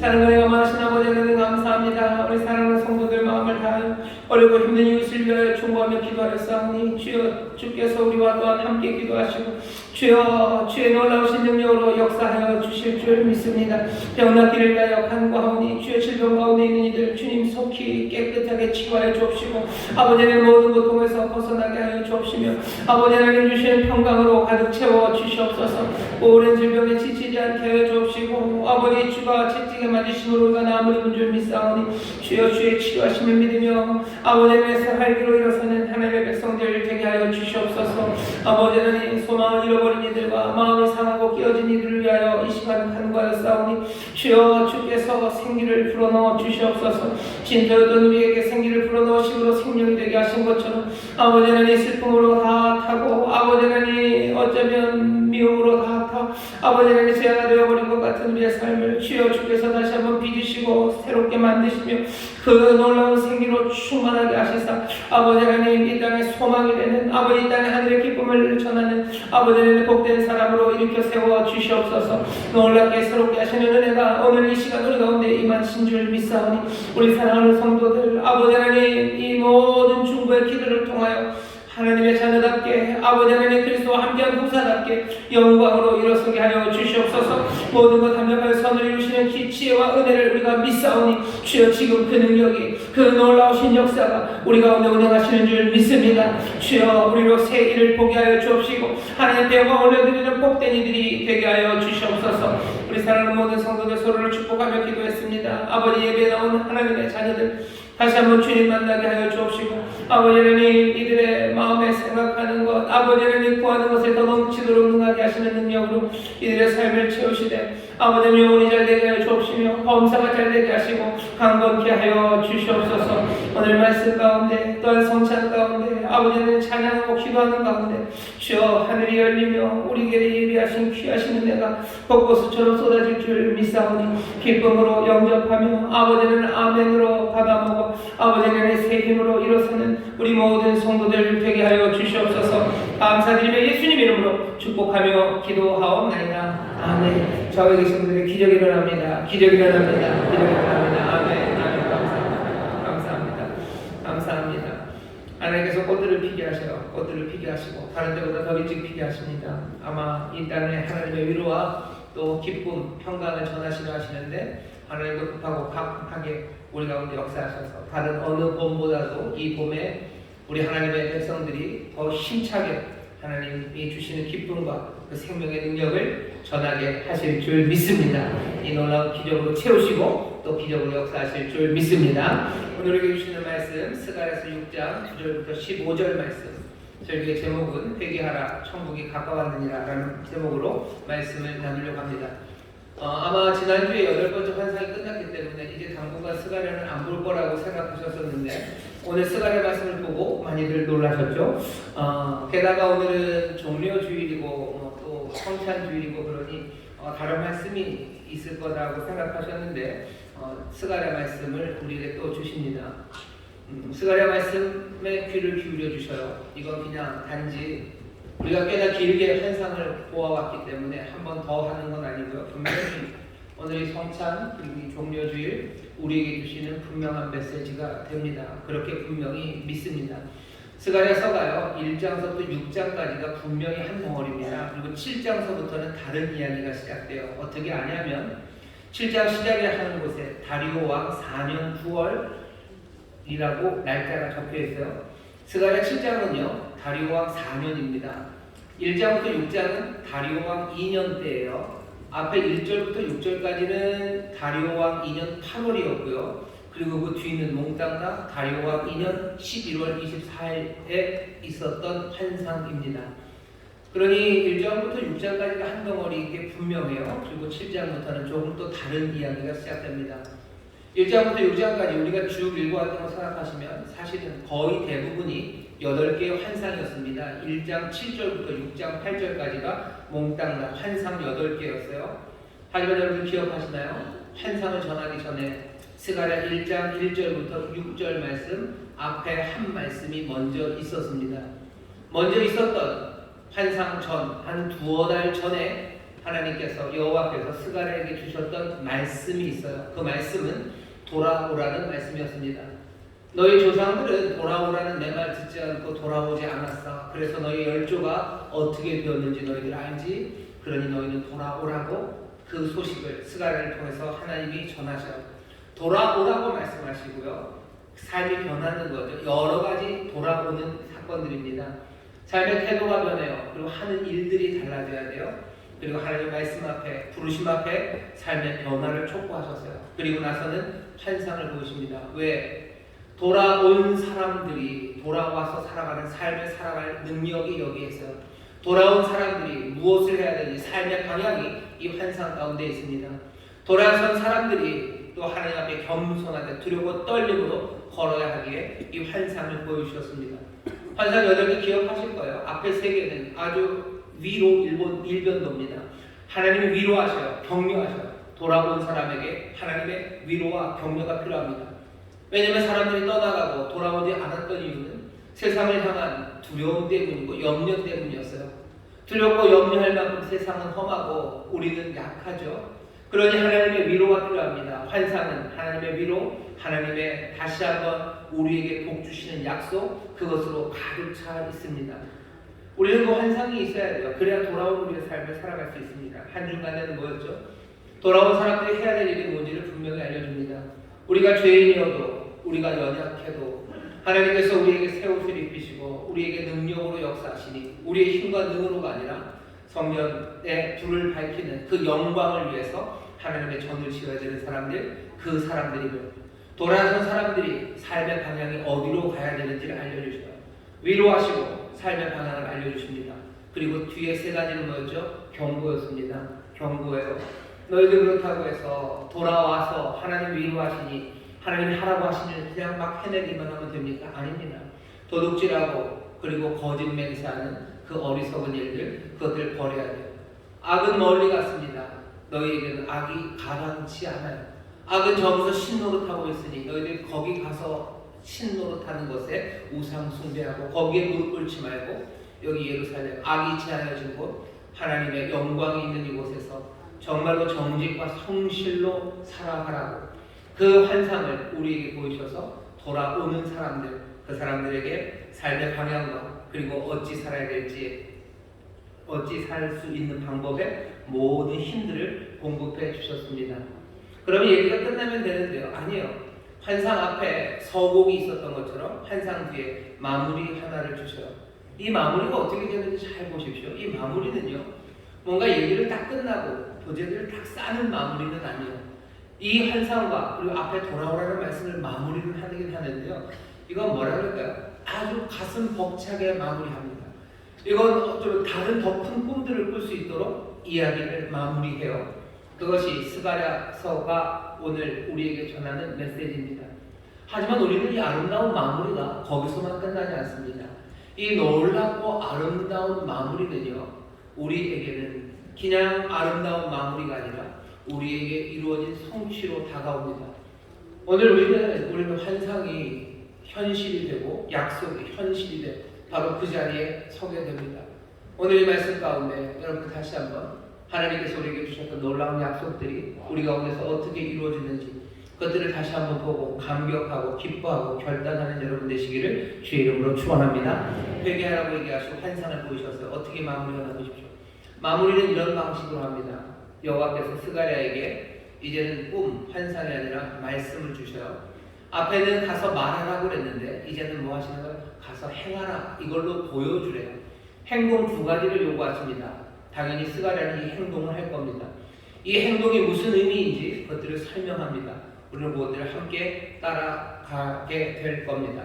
사랑과 영원하신 아버지 하나님 감사합니다. 우리 사랑하는 성도들 마음을 다하여 어리고 힘든 이웃을 위하여 충고하며 기도하였사오니 주여 주께서 우리와 또한 함께 기도하시고 주여 주의 놀라우신 능력으로 역사하여 주실 줄 믿습니다. 병낫기를 위하여 간구하오니 주의 질병 가운데 있는 이들 주님 속히 깨끗하게 치유하여 주옵시고 아버지 하나님 모든 고통에서 벗어나게 하여 주옵시며 아버지 하나님 주시는 평강으로 가득 채워 주시옵소서. 오랜 질병에 지치지 않게 하여 주옵시고 아버지 주가 채찍에 맞으심으로 우리가 나음을 입은 줄 믿사오니 주여 주의 치유하심을 믿으며 아버지 하나님의 활기로 일어서는 하나님의 백성들 되게 하여 주시옵소서. 아버지 하나님 소망을 잃어버린 이들과 마음이 상하고 깨어진 이들을 위하여 이 시간 간구하였사오니 주여 주께서 생기를 불어넣어 주시옵소서. 진저였던 우리에게 생기를 불어넣으심으로 생명이 되게 하신 것처럼 아버지 하나님 슬픔으로 다 타고 아버지 하나님 어쩌면 미움으로 다 타 아버지 하나님 죄가 되어버린 것 같은 우리의 삶을 주여 주께서 다시 한번 빚으시고 새롭게 만드시며 그 놀라운 생기로 충만하게 하시사 아버지 하나님 이 땅의 소망이 되는 아버지 이 땅의 하늘의 기쁨을 전하는 아버지 하나님 복된 사람으로 일으켜 세워 주시옵소서. 놀랍게 새롭게 하시는 은혜가 오늘 이 시간 우리 가운데 임하신 줄 믿사오니 우리 사랑하는 성도들 아버지 하나님 이 모든 중보의 기도를 통하여 하나님의 자녀답게 아버지 하나님 그리스도와 함께한 후사답게 영광으로 일어서게 하여 주시옵소서. 모든 것 합력하여 선을 이루시는 지혜와 은혜를 우리가 믿사오니 주여 지금 그 능력이 그 놀라우신 역사가 우리 가운데 운행하시는 줄 믿습니다. 주여 우리로 새 일을 보게 하여 주옵시고 하나님께 영광 올려드리는 복된 이들이 되게 하여 주시옵소서. 우리 사랑하는 모든 성도들 서로를 축복하며 기도했습니다. 아버지 예배에 나온 하나님의 자녀들 다시 한번 주님 만나게 하여 주옵시고 아버지 하나님 이들의 마음에 생각하는 것 아버지 하나님 구하는 것에 더 넘치도록 능하게 하시는 능력으로 이들의 삶을 채우시되 아버지 하나님 영혼이 잘되게 하여 주옵시며 범사가 잘되게 하시고 강건케 하여 주시옵소서. 오늘 말씀 가운데 또한 성찬 가운데 아버지 하나님 찬양하고 기도하는 가운데 주여 하늘이 열리며 우리에게 예비하신 귀하신 은혜가 벚꽃처럼 쏟아질 줄 믿사오니 기쁨으로 영접하며 아버지는 아멘으로 받아먹어 아버지 하나님의 새 힘으로 일어서는 우리 모든 성도들 되게 하여 주시옵소서. 감사드리며 예수님 이름으로 축복하며 기도하옵나이다. 아멘. 좌우에 계신 분들의 기적이 일어납니다. 기적이 일어납니다. 기적이 일어납니다. 아멘. 아멘. 감사합니다. 감사합니다. 감사합니다. 하나님께서 꽃들을 피게 하셔 꽃들을 피게 하시고 다른 데보다 더 일찍 피게 하십니다. 아마 이 땅에 하나님의 위로와 또 기쁨, 평강을 전하시려 하시는데 하나님도 급하고 각하게 우리 가운데 역사하셔서 다른 어느 봄보다도 이 봄에 우리 하나님의 백성들이 더 힘차게 하나님이 주시는 기쁨과 그 생명의 능력을 전하게 하실 줄 믿습니다. 이 놀라운 기적으로 채우시고 또 기적으로 역사하실 줄 믿습니다. 오늘 주시는 말씀 스가랴서 6장 9절부터 15절 말씀 절기의 제목은 회개하라 천국이 가까웠느니라 라는 제목으로 말씀을 나누려고 합니다. 아마 지난주에 8번째 환상이 끝났기 때문에 이제 당분간 스가랴는 안 볼 거라고 생각하셨었는데 오늘 스가랴 말씀을 보고 많이들 놀라셨죠. 게다가 오늘은 종료주일이고 또 성찬주일이고 그러니 다른 말씀이 있을 거라고 생각하셨는데 스가랴 말씀을 우리에게 또 주십니다. 스가랴 말씀에 귀를 기울여 주셔요. 이건 그냥 단지 우리가 꽤나 길게 환상을 보아왔기 때문에 한 번 더 하는 건 아니고요. 분명히 오늘의 성찬 그리고 이 종료주일 우리에게 주시는 분명한 메시지가 됩니다. 그렇게 분명히 믿습니다. 스가랴서가요 1장서부터 6장까지가 분명히 한 덩어리입니다. 그리고 7장서부터는 다른 이야기가 시작돼요. 어떻게 아냐면 7장 시작에 하는 곳에 다리오 왕 4년 9월이라고 날짜가 적혀 있어요. 스가랴 7장은요 다리오 왕 4년입니다. 1장부터 6장은 다리오 왕 2년 때예요. 앞에 1절부터 6절까지는 다리오 왕 2년 8월이었고요. 그리고 그 뒤는 몽땅 다리오 왕 2년 11월 24일에 있었던 환상입니다. 그러니 1장부터 6장까지가 한 덩어리 이게 분명해요. 그리고 7장부터는 조금 또 다른 이야기가 시작됩니다. 1장부터 6장까지 우리가 쭉 읽어왔던 거 생각하시면 사실은 거의 대부분이 8개의 환상이었습니다. 1장 7절부터 6장 8절까지가 몽땅 환상 8개였어요. 하지만 여러분 기억하시나요? 환상을 전하기 전에 스가랴 1장 1절부터 6절 말씀 앞에 한 말씀이 먼저 있었습니다. 먼저 있었던 환상 전, 한 2-3달 전에 하나님께서 여호와께서 스가랴에게 주셨던 말씀이 있어요. 그 말씀은 돌아오라는 말씀이었습니다. 너희 조상들은 돌아오라는 내 말 듣지 않고 돌아오지 않았어. 그래서 너희 열조가 어떻게 되었는지 너희들 알지? 그러니 너희는 돌아오라고 그 소식을 스가랴를 통해서 하나님이 전하셔. 돌아오라고 말씀하시고요. 삶이 변하는 거죠. 여러 가지 돌아오는 사건들입니다. 삶의 태도가 변해요. 그리고 하는 일들이 달라져야 돼요. 그리고 하나님의 말씀 앞에, 부르심 앞에 삶의 변화를 촉구하셨어요. 그리고 나서는 환상을 보여줍니다. 왜? 돌아온 사람들이 돌아와서 살아가는 삶을 살아갈 능력이 여기에 있어요. 돌아온 사람들이 무엇을 해야 되는지 삶의 방향이 이 환상 가운데 있습니다. 돌아선 사람들이 또 하나님 앞에 겸손하게 두려워 떨림으로 걸어야 하기에 이 환상을 보여주셨습니다. 환상 8개 기억하실 거예요. 앞에 3개는 아주 위로 일변도입니다. 하나님이 위로하셔요. 격려하셔요. 돌아온 사람에게 하나님의 위로와 격려가 필요합니다. 왜냐하면 사람들이 떠나가고 돌아오지 않았던 이유는 세상을 향한 두려움 때문이고 염려 때문이었어요. 두렵고 염려할 만큼 세상은 험하고 우리는 약하죠. 그러니 하나님의 위로가 필요합니다. 환상은 하나님의 위로, 하나님의 다시 한번 우리에게 복 주시는 약속, 그것으로 가득 차 있습니다. 우리는 그 환상이 있어야 돼요. 그래야 돌아온 우리의 삶을 살아갈 수 있습니다. 한 주간에는 뭐였죠? 돌아온 사람들이 해야 될 일이 뭔지를 분명히 알려줍니다. 우리가 죄인이어도, 우리가 연약해도 하나님께서 우리에게 새 옷을 입히시고 우리에게 능력으로 역사하시니 우리의 힘과 능으로가 아니라 성령의 불을 밝히는 그 영광을 위해서 하나님의 전을 지어야 되는 사람들, 그 사람들이며 돌아선 사람들이 삶의 방향이 어디로 가야 되는지를 알려주셔요. 위로하시고 삶의 방향을 알려주십니다. 그리고 뒤에 3가지는 뭐였죠? 경고였습니다. 경고예요. 너희들 그렇다고 해서 돌아와서 하나님 위로하시니 하나님이 하라고 하시면 그냥 막 해내기만 하면 됩니까? 아닙니다. 도둑질하고 그리고 거짓 맹세하는 그 어리석은 일들, 그것들을 버려야 돼요. 악은 멀리 갔습니다. 너희에게는 악이 가당치 않아요. 악은 저기서 신노릇하고 있으니 너희들 거기 가서 신노릇하는 것에 우상 숭배하고 거기에 무릎 꿇지 말고 여기 예루살렘 악이 지하여진 곳, 하나님의 영광이 있는 이곳에서 정말로 정직과 성실로 살아가라고 그 환상을 우리에게 보이셔서 돌아오는 사람들, 그 사람들에게 삶의 방향과 그리고 어찌 살아야 될지, 어찌 살 수 있는 방법의 모든 힘들을 공급해 주셨습니다. 그러면 얘기가 끝나면 되는데요. 아니에요. 환상 앞에 서곡이 있었던 것처럼 환상 뒤에 마무리 하나를 주셔요. 이 마무리가 어떻게 되는지 잘 보십시오. 이 마무리는요, 뭔가 얘기를 딱 끝나고 도제들을 딱 싸는 마무리는 아니에요. 이 환상과 그리고 앞에 돌아오라는 말씀을 마무리를 하긴 하는데요. 이건 뭐라 그럴까요? 아주 가슴 벅차게 마무리합니다. 이건 좀 다른 더 큰 꿈들을 꿀 수 있도록 이야기를 마무리해요. 그것이 스가랴서가 오늘 우리에게 전하는 메시지입니다. 하지만 우리는 이 아름다운 마무리가 거기서만 끝나지 않습니다. 이 놀랍고 아름다운 마무리는요, 우리에게는 그냥 아름다운 마무리가 아니라 우리에게 이루어진 성취로 다가옵니다. 오늘 우리는 환상이 현실이 되고 약속이 현실이 돼 바로 그 자리에 서게 됩니다. 오늘 이 말씀 가운데 여러분 다시 한번 하나님께서 우리에게 주셨던 놀라운 약속들이 우리 가운데서 어떻게 이루어지는지 그것들을 다시 한번 보고 감격하고 기뻐하고 결단하는 여러분 되시기를 주의 이름으로 축원합니다. 회개하라고 얘기하시고 환상을 보이셨어요. 어떻게 마무리하나 보십시오. 마무리는 이런 방식으로 합니다. 여호와께서 스가랴에게 이제는 꿈, 환상이 아니라 말씀을 주셔요. 앞에는 가서 말하라고 그랬는데 이제는 뭐 하시는 거예요? 가서 행하라. 이걸로 보여주래요. 행동 2가지를 요구하십니다. 당연히 스가랴는 이 행동을 할 겁니다. 이 행동이 무슨 의미인지 그것들을 설명합니다. 우리는 그것들을 함께 따라가게 될 겁니다.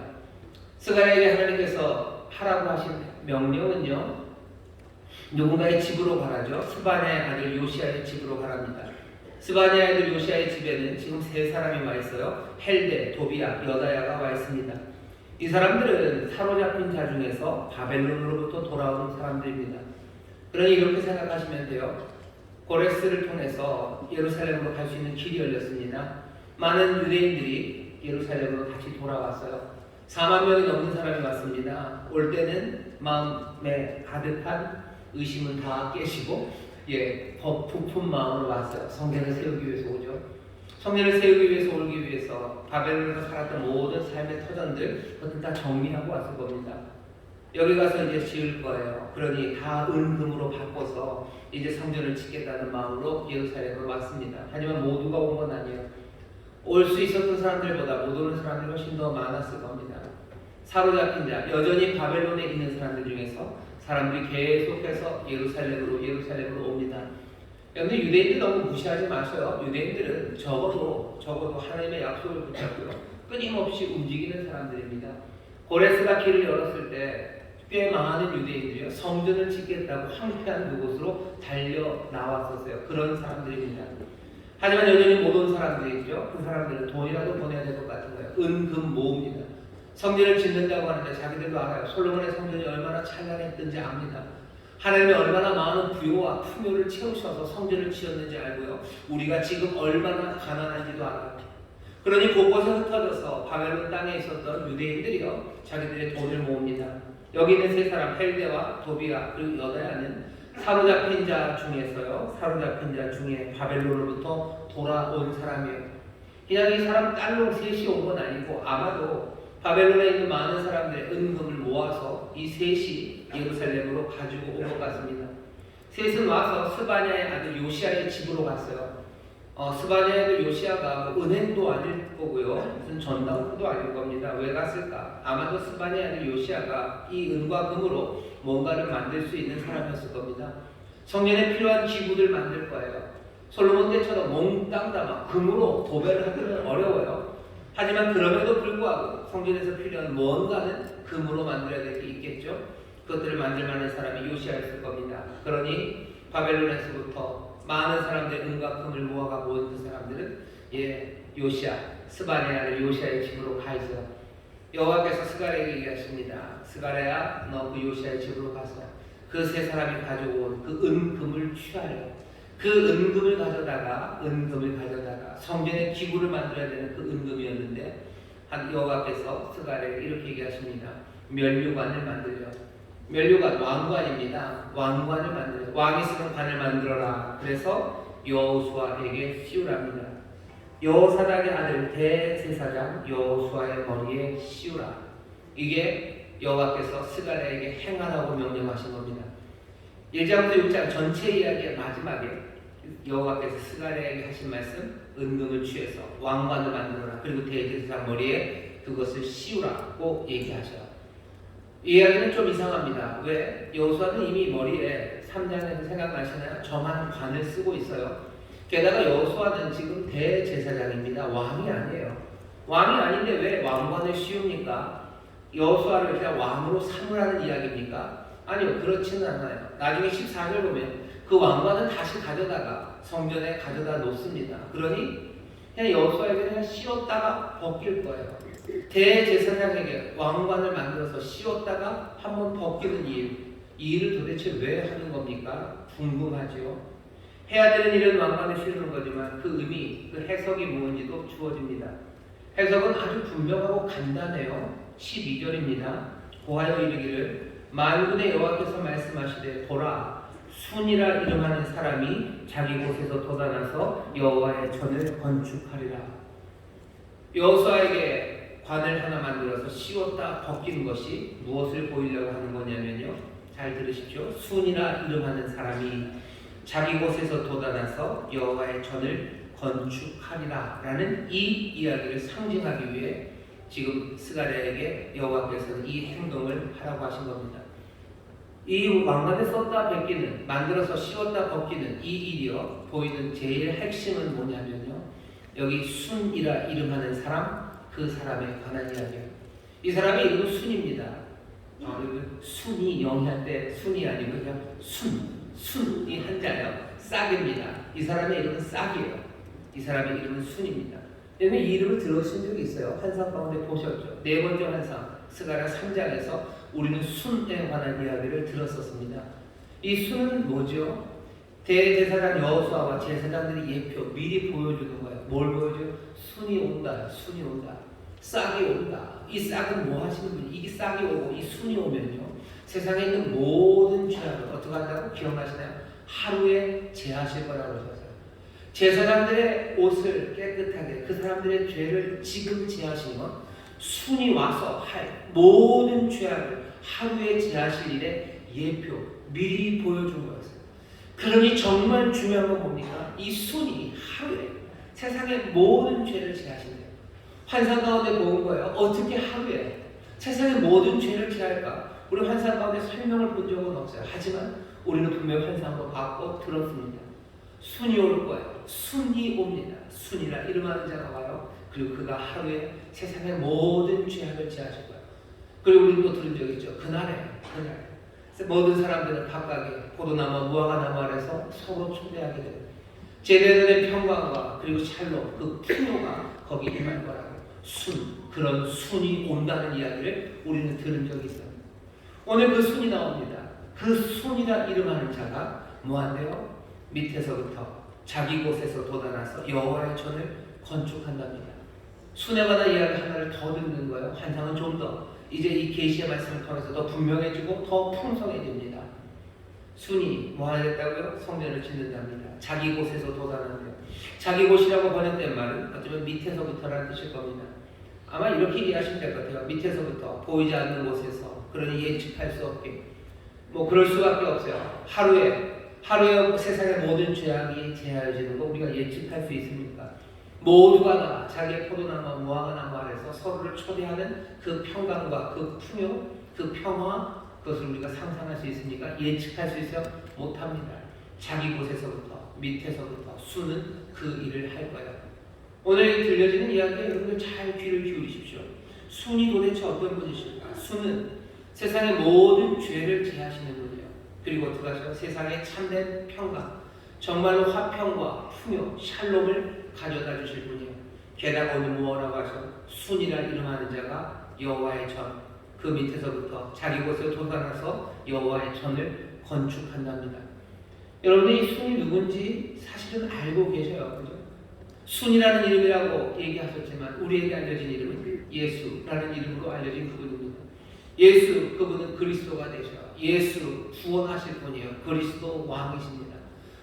스가랴에게 하나님께서 하라고 하신 명령은요, 누군가의 집으로 가라죠. 스바냐의 아들 요시아의 집으로 가랍니다. 스바냐의 아들 요시아의 집에는 지금 3사람이 와 있어요. 헬데, 도비야, 여다야가 와 있습니다. 이 사람들은 사로잡힌 자 중에서 바벨론으로부터 돌아온 사람들입니다. 그러니 이렇게 생각하시면 돼요. 고레스를 통해서 예루살렘으로 갈 수 있는 길이 열렸습니다. 많은 유대인들이 예루살렘으로 다시 돌아왔어요. 4만 명이 넘는 사람이 왔습니다. 올 때는 마음에 가득한 의심은 다 깨시고 부푼 마음으로 왔어요. 성전을 세우기 위해서 오죠. 성전을 세우기 위해서 올기 위해서 바벨론에서 살았던 모든 삶의 터전들 그것을 다 정리하고 왔을 겁니다. 여기 가서 이제 지을 거예요. 그러니 다 은금으로 바꿔서 이제 성전을 짓겠다는 마음으로 예루살렘으로 왔습니다. 하지만 모두가 온 건 아니에요. 올 수 있었던 사람들보다 못 오는 사람들이 훨씬 더 많았을 겁니다. 사로잡힌 자, 여전히 바벨론에 있는 사람들 중에서 사람들이 계속해서 예루살렘으로 옵니다. 그런데 유대인들 너무 무시하지 마셔요. 유대인들은 적어도 하나님의 약속을 붙잡고요. 끊임없이 움직이는 사람들입니다. 고레스가 길을 열었을 때 꽤 많은 유대인들이요. 성전을 짓겠다고 황폐한 그곳으로 달려 나왔었어요. 그런 사람들입니다. 하지만 여전히 못 온 사람들이 있죠. 그 사람들은 돈이라도 보내야 될 것 같은 거예요. 은금 모읍니다. 성전을 짓는다고 하는데 자기들도 알아요. 솔로몬의 성전이 얼마나 찬란했던지 압니다. 하나님이 얼마나 많은 부요와 풍요를 채우셔서 성전을 지었는지 알고요. 우리가 지금 얼마나 가난한지도 알아요. 그러니 곳곳에 흩어져서 바벨론 땅에 있었던 유대인들이요. 자기들의 돈을 모읍니다. 여기 있는 세 사람 헬데와 도비아 그리고 여다야는 사로잡힌 자 중에 바벨론으로부터 돌아온 사람이에요. 그냥 이 사람 딸로 셋이 온 건 아니고 아마도 바벨론에 있는 많은 사람들의 은금을 모아서 이 셋이 예루살렘으로 가지고 온 것 같습니다. 셋은 와서 스바냐의 아들 요시아의 집으로 갔어요. 스바냐의 아들 요시아가 은행도 아닐 거고요. 무슨 전당도 아닐 겁니다. 왜 갔을까? 아마도 스바냐의 아들 요시아가 이 은과 금으로 뭔가를 만들 수 있는 사람이었을 겁니다. 성전에 필요한 기구들 만들 거예요. 솔로몬 때처럼 몽땅 다 금으로 도배를 하기는 어려워요. 하지만 그럼에도 불구하고 성전에서 필요한 뭔가는 금으로 만들어야 될 게 있겠죠. 그것들을 만들 만한 사람이 요시아였을 겁니다. 그러니 바벨론에서부터 많은 사람들의 은과 금을 모아가고 온 그 사람들은 요시아, 스바냐의 아들 요시아의 집으로 가 있어요. 여호와께서 스가랴에게 얘기하십니다. 스가랴야, 너 그 요시아의 집으로 가서 그 세 사람이 가져온 그 은금을 취하여 그 은금을 가져다가 성전의 기구를 만들어야 되는 그 은금이었는데 여호와께서 스가랴에게 이렇게 얘기하십니다. 면류관을 만들려. 면류관 왕관입니다. 왕관을 만들어. 왕이 쓰는 관을 만들어라. 그래서 여호수아에게 씌우랍니다. 여호사닥의 아들 대제사장 여호수아의 머리에 씌우라. 이게 여호와께서 스가랴에게 행하라고 명령하신 겁니다. 1장부터 6장 전체 이야기의 마지막에 여호와께서 스가랴에게 하신 말씀, 은금을 취해서 왕관을 만들어라. 그리고 대제사장 머리에 그것을 씌우라고 얘기하셔요. 이 이야기는 좀 이상합니다. 왜? 여호수아는 이미 머리에 3장에서 생각나시나요? 점한 관을 쓰고 있어요. 게다가 여호수아는 지금 대제사장입니다. 왕이 아니에요. 왕이 아닌데 왜 왕관을 씌웁니까? 여호수아를 그냥 왕으로 삼으라는 이야기입니까? 아니요, 그렇지는 않아요. 나중에 14절 보면 그 왕관은 다시 가져다가 성전에 가져다 놓습니다. 그러니 그냥 여호수아에게 그냥 씌웠다가 벗길 거예요. 대제사장에게 왕관을 만들어서 씌웠다가 한번 벗기는 일, 이 일을 도대체 왜 하는 겁니까? 궁금하죠. 해야 되는 일은 왕관을 씌우는 거지만 그 의미, 그 해석이 무엇인지도 주어집니다. 해석은 아주 분명하고 간단해요. 12절입니다. 고하여 이르기를 만군의 여호와께서 말씀하시되 보라 순이라 이름하는 사람이 자기 곳에서 돋아나서 여호와의 전을 건축하리라. 여호수아에게 관을 하나 만들어서 씌웠다 벗긴 것이 무엇을 보이려고 하는 거냐면요. 잘 들으십시오. 순이라 이름하는 사람이 자기 곳에서 돋아나서 여호와의 전을 건축하리라 라는 이 이야기를 상징하기 위해 지금 스가랴에게 여호와께서는 이 행동을 하라고 하신 겁니다. 이 왕관을 썼다 벗기는, 만들어서 씌웠다 벗기는 이 일이요 보이는 제일 핵심은 뭐냐면요, 여기 순이라 이름하는 사람, 그 사람에 관한 이야기예요. 이 사람의 이름은 순입니다. 순이 영희할 때 순이 아니고 그냥 순이 한자예요. 싹입니다. 이 사람의 이름은 싹이에요. 이 사람의 이름은 순입니다. 여러분 이 이름을 들으신 적이 있어요. 환상 가운데 보셨죠? 네 번째 환상 스가랴 3장에서 우리는 순에 관한 이야기를 들었었습니다. 이 순은 뭐죠? 대제사장 여호수아와 제사장들이 예표 미리 보여주는 거예요. 뭘 보여줘요? 순이 온다. 싹이 온다. 이 싹은 뭐 하시는 분이? 이 싹이 오고 이 순이 오면요 세상에 있는 모든 죄악을 어떻게 한다고 기억나시나요? 하루에 제하실 거라고 하셨어요. 제사장들의 옷을 깨끗하게 그 사람들의 죄를 지금 제하신 건 순이 와서 할 모든 죄악을 하루에 제하실 일의 예표 미리 보여준 거였어요. 그러니 정말 중요한 건 뭡니까? 이 순이 하루에 세상의 모든 죄를 제하신대요. 환상 가운데 본 거예요. 어떻게 하루에 세상의 모든 죄를 제할까? 우리 환상 가운데 설명을 본 적은 없어요. 하지만 우리는 분명히 환상도 봤고 들었습니다. 순이 올 거예요. 순이 옵니다. 순이라 이름하는 자가 와요. 그리고 그가 하루에 세상의 모든 죄악을 제하실 거예요. 그리고 우리는 또 들은 적 있죠. 그날 모든 사람들은 각각의 포도나무, 무화과나무 아래서 서로 초대하게 됩니다. 제대로 된 평강과 그리고 샬롬, 그 풍요가 거기 임할 거라고 그런 순이 온다는 이야기를 우리는 들은 적이 있어요. 오늘 그 순이 나옵니다. 그 순이라 이름하는 자가 뭐한대요? 밑에서부터 자기 곳에서 돋아나서 여호와의 전을 건축한답니다. 순에 관한 이야기 하나를 더 듣는 거예요. 환상은 좀 더 이제 이 계시의 말씀을 통해서 더 분명해지고 더 풍성해집니다. 순이 뭐 하겠다고요? 성전을 짓는답니다. 자기 곳에서 돋아난대요. 자기 곳이라고 번역된 말은 어쩌면 밑에서부터라는 뜻일 겁니다. 아마 이렇게 이해하시면 될 것 같아요. 밑에서부터 보이지 않는 곳에서 그러니 예측할 수 없게 뭐 그럴 수밖에 없어요. 하루에 세상의 모든 죄악이 제하여지는 거 우리가 예측할 수 있습니까? 모두가 다 자기의 포도나무, 무화과나무 아래서 서로를 초대하는 그 평강과 그 풍요, 그 평화 그것을 우리가 상상할 수 있습니까? 예측할 수 있어요? 못합니다. 자기 곳에서부터 밑에서부터 수는 그 일을 할 거예요. 오늘 들려지는 이야기에 여러분들 잘 귀를 기울이십시오. 순이 도대체 어떤 분이실까? 순은 세상의 모든 죄를 제하시는 분이에요. 그리고 어떻게 하죠? 세상에 참된 평강, 정말로 화평과 풍요, 샬롬을 가져다 주실 분이에요. 게다가 오늘 뭐라고 하죠? 순이라 이름하는 자가 여호와의 전, 그 밑에서부터 자기 곳에 돋아나서 여호와의 전을 건축한답니다. 여러분들 이 순이 누군지 사실은 알고 계셔요. 그죠? 순이라는 이름이라고 얘기하셨지만 우리에게 알려진 이름은 예수라는 이름으로 알려진 그분입니다. 예수, 그분은 그리스도가 되셔요. 예수, 구원하실 분이에요. 그리스도 왕이십니다.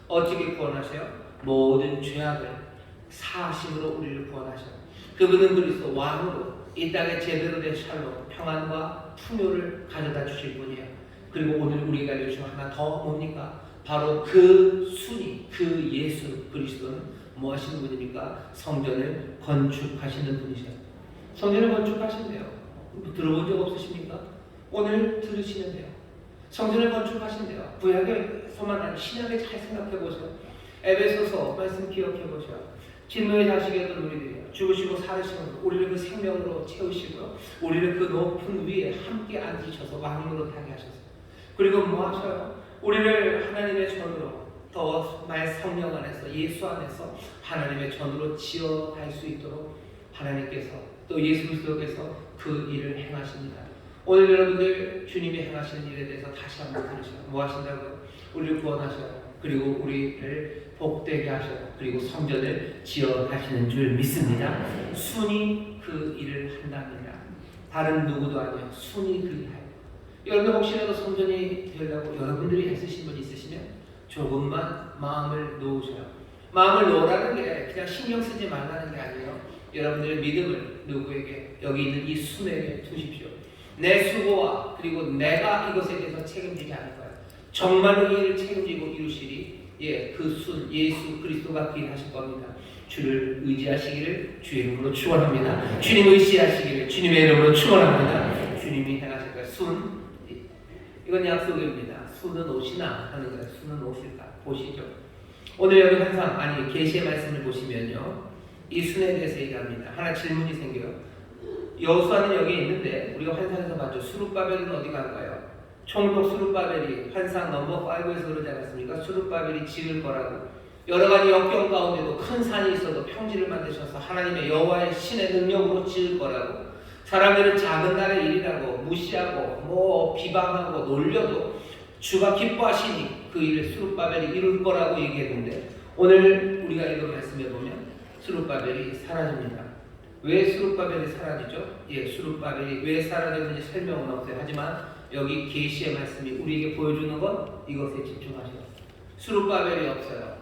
어떻게 구원하셔요? 모든 죄악을 사하심으로 우리를 구원하셔요. 그분은 그리스도 왕으로 이 땅에 제대로 된 샬롬, 평안과 풍요를 가져다 주실 분이에요. 그리고 오늘 우리가 알려주신 하나 더 뭡니까? 바로 그 순이, 그 예수 그리스도는 뭐 하시는 분입니까? 성전을 건축하시는 분이세요. 성전을 건축하신대요. 들어본 적 없으십니까? 오늘 들으시는데요. 성전을 건축하신대요. 구약에서만 아니라 신약에 잘 생각해 보세요. 에베소서 말씀 기억해 보세요. 진노의 자식이었던 우리들이요. 죽으시고 살으시면서 우리를 그 생명으로 채우시고요. 우리를 그 높은 위에 함께 앉으셔서 왕으로 타게 하셨어요. 그리고 뭐 하셔요? 우리를 하나님의 전으로 더 성령 안에서 예수 안에서 하나님의 전으로 지어갈 수 있도록 하나님께서 또 예수 그리스도께서 그 일을 행하십니다. 오늘 여러분들 주님이 행하시는 일에 대해서 다시 한번 들으셔요. 뭐 하신다고요? 우리를 구원하셔요. 그리고 우리를 복되게 하셔요. 그리고 성전을 지어 가시는 줄 믿습니다. 순이 그 일을 한답니다. 다른 누구도 아니요. 순이 그 일을 해요. 여러분 혹시라도 성전이 되려고 여러분들이 애쓰신 분 있으시면 조금만 마음을 놓으셔요. 마음을 놓으라는 게 그냥 신경 쓰지 말라는 게 아니에요. 여러분들의 믿음을 누구에게 여기 있는 이 순에게 두십시오. 내 수고와 그리고 내가 이것에 대해서 책임지지 않을 거예요. 정말로 이 일을 책임지고 이루시리 그 순 예수 그리스도가 그 일을 하실 겁니다. 주를 의지하시기를 주의 이름으로 축원합니다. 주님 의지하시기를 주님의 이름으로 축원합니다. 주님이 행하실 거예요. 순 이건 약속입니다. 순은 오시나 하는 거예요. 순은 오실까 보시죠. 오늘 여기 항상 계시의 말씀을 보시면요. 이 순에 대해서 얘기합니다. 하나 질문이 생겨요. 여호수아는 여기 있는데 우리가 환상에서 봤죠. 수룹바벨은 어디 간가요? 총독 수룹바벨이 환상 넘버 5에서 그러지 않았습니까? 수룹바벨이 지을 거라고. 여러 가지 역경 가운데도 큰 산이 있어도 평지를 만드셔서 하나님의 여호와의 신의 능력으로 지을 거라고. 사람들은 작은 날의 일이라고 무시하고 비방하고 놀려도 주가 기뻐하시니 그 일을 수룹바벨이 이룰 거라고 얘기했는데 오늘 우리가 읽은 말씀에 보면 수룹바벨이 사라집니다. 왜 수룹바벨이 사라지죠? 수룹바벨이 왜 사라졌는지 설명은 없어요. 하지만 여기 계시의 말씀이 우리에게 보여주는 건 이것에 집중하셔요. 수룹바벨이 없어요.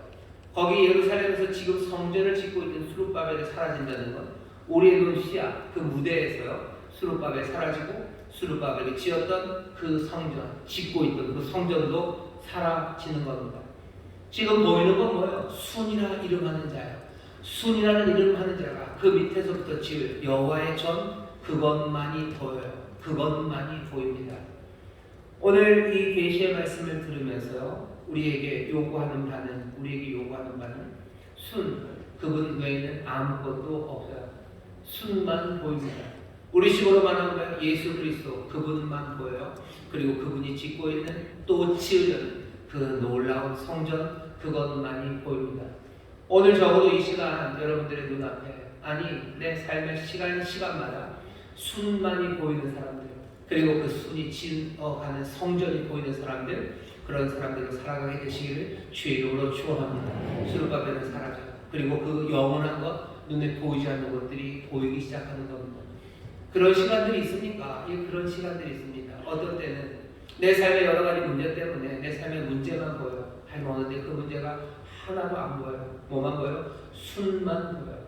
거기 예루살렘에서 지금 성전을 짓고 있는 수룹바벨이 사라진다는 건 우리의 도시야 그 무대에서요 수룹바벨이 사라지고 수룹바벨이 지었던 그 성전, 짓고 있던 그 성전도 사라지는 겁니다. 지금 보이는 건 뭐예요? 순이라 이름하는 자예요. 순이라는 이름하는 자가 그 밑에서부터 지을 여호와의 전 그것만이 보여요. 그것만이 보입니다. 오늘 이 계시의 말씀을 들으면서요 우리에게 요구하는 바는 순, 그분 외에는 아무것도 없어요. 순만 보입니다. 우리 식으로 말하면 예수 그리스도 그분만 보여요. 그리고 그분이 짓고 있는 또 지으려는 그 놀라운 성전 그것만이 보입니다. 오늘 적어도 이 시간 여러분들의 눈앞에 아니 내 삶의 시간마다 순만이 보이는 사람들 그리고 그 순이 지어가는 성전이 보이는 사람들 그런 사람들로 살아가게 되시기를 주의 이름으로 축원합니다. 수르바벨은 사라져요. 그리고 그 영원한 것 눈에 보이지 않는 것들이 보이기 시작하는 겁니다. 그런 시간들이 있습니까? 예, 그런 시간들이 있습니다. 어떤 때는 내 삶의 여러 가지 문제 때문에 내 삶의 문제만 보여. 할머니인데 그 문제가 하나도 안 보여요. 뭐만 보여요? 순만 보여요.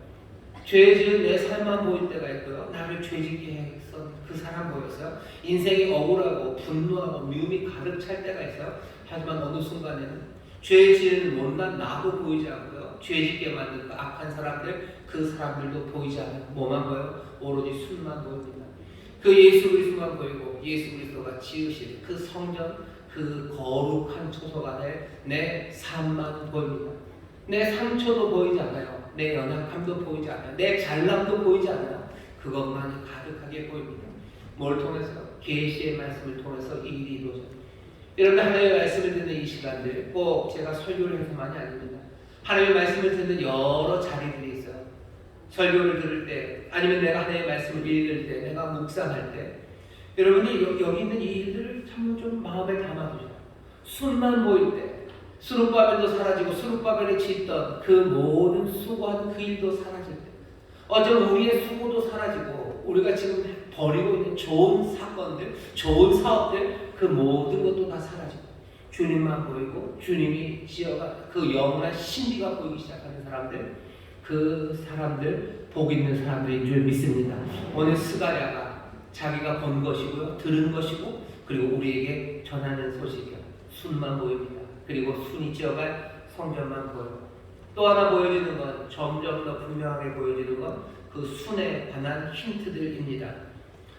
죄 지은 내 삶만 보일 때가 있고요. 나를 죄짓게 했던 그 사람 보였어요. 인생이 억울하고 분노하고 미움이 가득 찰 때가 있어요. 하지만 어느 순간에는 죄 지은 못난 나도 보이지 않고요. 죄짓게 만든 그 악한 사람들 그 사람들도 보이지 않아요. 뭐만 보여요? 오로지 순만 보입니다. 그 예수 그리스도만 보이고 예수 그리스도가 지으신 그 성전 그 거룩한 초소 안에 내 삶만 보입니다. 내 상처도 보이지 않아요. 내 연약함도 보이지 않아요. 내 잘남도 보이지 않아요. 그것만이 가득하게 보입니다. 뭘 통해서? 계시의 말씀을 통해서 이 일이 이루어져요. 여러분 하나님의 말씀을 듣는 이 시간들 꼭 제가 설교를 해서만이 아닙니다. 하나님의 말씀을 듣는 여러 자리들이 있어요. 설교를 들을 때 아니면 내가 하나님의 말씀을 읽을 때 내가 묵상할 때 여러분이 여기 있는 이 일들을 참 좀 마음에 담아두세요. 순만 보일 때 수룹바벨도 사라지고 수룹바벨이 짓던 그 모든 수고한 그 일도 사라질 때 어쩌면 우리의 수고도 사라지고 우리가 지금 벌이고 있는 좋은 사건들 좋은 사업들 그 모든 것도 다 사라지고 주님만 보이고 주님이 지어가 그 영원한 신비가 보이기 시작하는 사람들 그 사람들 복 있는 사람들인 줄 믿습니다. 오늘 스가랴가 자기가 본 것이고요 들은 것이고 그리고 우리에게 전하는 소식이요 순만 보입니다. 그리고 순이 지어갈 성전만 보여요. 또 하나 보여지는 건 점점 더 분명하게 보여지는 건 그 순에 관한 힌트들입니다.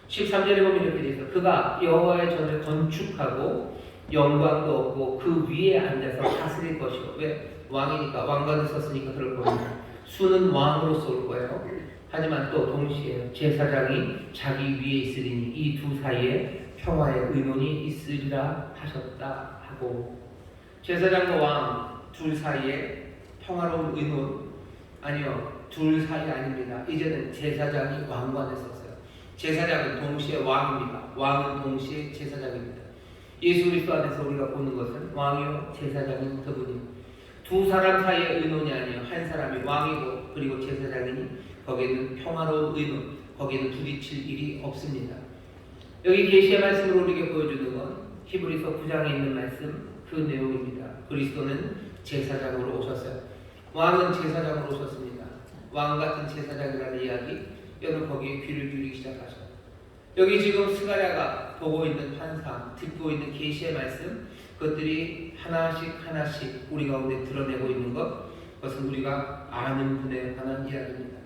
13절에 보면 이렇게 되어 있어요. 그가 여호와의 전을 건축하고 영광도 없고 그 위에 앉아서 다스릴 것이고 왜? 왕이니까 왕관을 썼으니까 그럴 겁니다. 순은 왕으로서 올 거예요. 하지만 또 동시에 제사장이 자기 위에 있으리니 이 두 사이에 평화의 의논이 있으리라 하셨다 하고 제사장과 왕 둘 사이에 평화로운 의논 아니요 둘 사이 아닙니다. 이제는 제사장이 왕관을 썼어요. 제사장은 동시에 왕입니다. 왕은 동시에 제사장입니다. 예수 그리스도 안에서 우리가 보는 것은 왕이요 제사장인 그분입니다. 두 사람 사이의 의논이 아니에요. 한 사람이 왕이고 그리고 제사장이니 거기에는 평화로운 의논 거기에는 부딪힐 일이 없습니다. 여기 계시의 말씀으로 우리에게 보여주는 건 히브리서 9장에 있는 말씀 그 내용입니다. 그리스도는 제사장으로 오셨어요. 왕은 제사장으로 오셨습니다. 왕 같은 제사장이라는 이야기 여러분 거기에 귀를 기울이기 시작하셔요. 여기 지금 스가랴가 보고 있는 환상 듣고 있는 계시의 말씀 그것들이 하나씩 우리 가운데 드러내고 있는 그것은 우리가 아는 분에 관한 이야기입니다.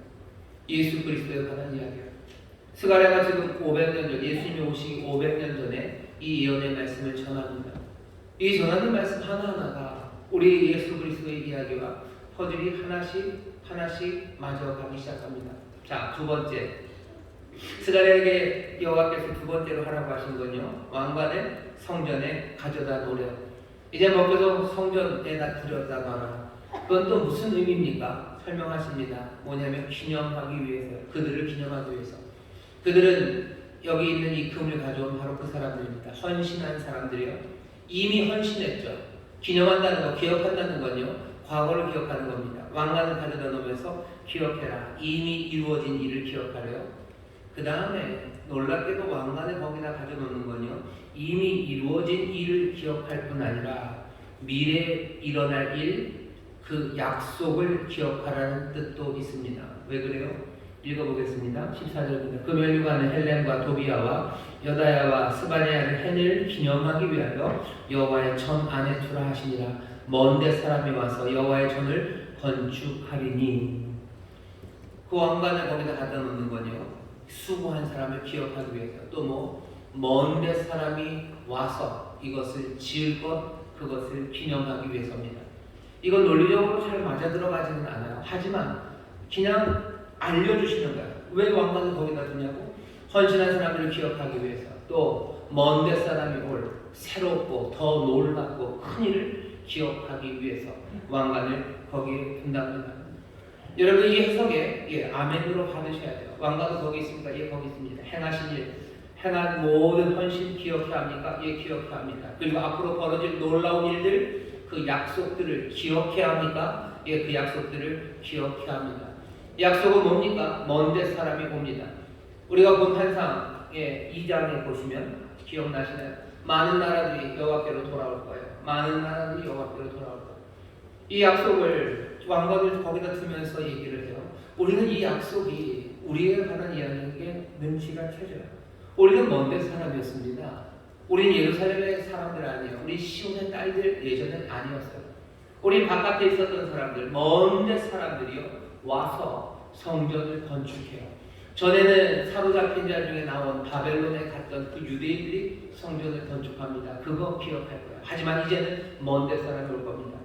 예수 그리스도에 관한 이야기예요. 스가랴가 지금 500년 전 예수님이 오시기 500년 전에 이 예언의 말씀을 전합니다. 이 전하는 말씀 하나하나가 우리 예수 그리스도의 이야기와 퍼즐이 하나씩 마저 가기 시작합니다. 자, 두 번째 스가랴에게 여호와께서 두 번째로 하라고 하신 건요 왕관을 성전에 가져다 놓으려. 이제 먹어서 성전에다 들여다 놔라. 그건 또 무슨 의미입니까? 설명하십니다. 뭐냐면 기념하기 위해서요. 그들을 기념하기 위해서. 그들은 여기 있는 이 금을 가져온 바로 그 사람들입니다. 헌신한 사람들이요. 이미 헌신했죠. 기념한다는 거, 기억한다는 건요. 과거를 기억하는 겁니다. 왕관을 가져다 놓으면서 기억해라. 이미 이루어진 일을 기억하래요. 그 다음에 놀랍게도 왕관을 거기다 가져놓는 건요. 이미 이루어진 일을 기억할 뿐 아니라 미래에 일어날 일, 그 약속을 기억하라는 뜻도 있습니다. 왜 그래요? 읽어보겠습니다. 14절입니다. 금요일간은 헬렘과 도비아와 여다야와 스바냐를 해낼 기념하기 위하여 여호와의 전 안에 두라 하시니라. 먼데 사람이 와서 여호와의 전을 건축하리니. 그 왕관을 거기다 갖다 놓는 거요. 수고한 사람을 기억하기 위해서. 또 먼데 사람이 와서 이것을 지을 것, 그것을 기념하기 위해서입니다. 이건 논리적으로 잘 맞아 들어가지는 않아요. 하지만 그냥 알려주시는 거예요. 왜 왕관을 거기다 두냐고? 헌신한 사람들을 기억하기 위해서. 또 먼데 사람이 올 새롭고 더 놀랍고 큰 일을 기억하기 위해서 왕관을 거기에 둔답니다. 여러분 이 해석에 아멘으로 받으셔야 돼요. 왕관은 거기 있습니까? 예, 거기 있습니다. 행하신 일, 행한 모든 헌신 기억해야 합니까? 예, 기억해야 합니다. 그리고 앞으로 벌어질 놀라운 일들, 그 약속들을 기억해야 합니까? 예, 그 약속들을 기억해야 합니다. 약속은 뭡니까? 먼데 사람이 옵니다. 우리가 본 환상 2장에 보시면 기억나시나요? 많은 나라들이 여호와께로 돌아올 거예요. 많은 나라들이 여호와께로 돌아올 거예요. 이 약속을 왕관을 거기다 두면서 얘기를 해요. 우리는 이 약속이 우리에 관한 이야기에 눈치가 채져요. 우리는 먼데 사람이었습니다. 우리는 예루살렘의 사람들 아니에요. 우리 시온의 딸들 예전엔 아니었어요. 우리 바깥에 있었던 사람들, 먼데 사람들이요. 와서 성전을 건축해요. 전에는 사로잡힌 자 중에 나온 바벨론에 갔던 그 유대인들이 성전을 건축합니다. 그거 기억할 거예요. 하지만 이제는 먼데 사람이 올 겁니다.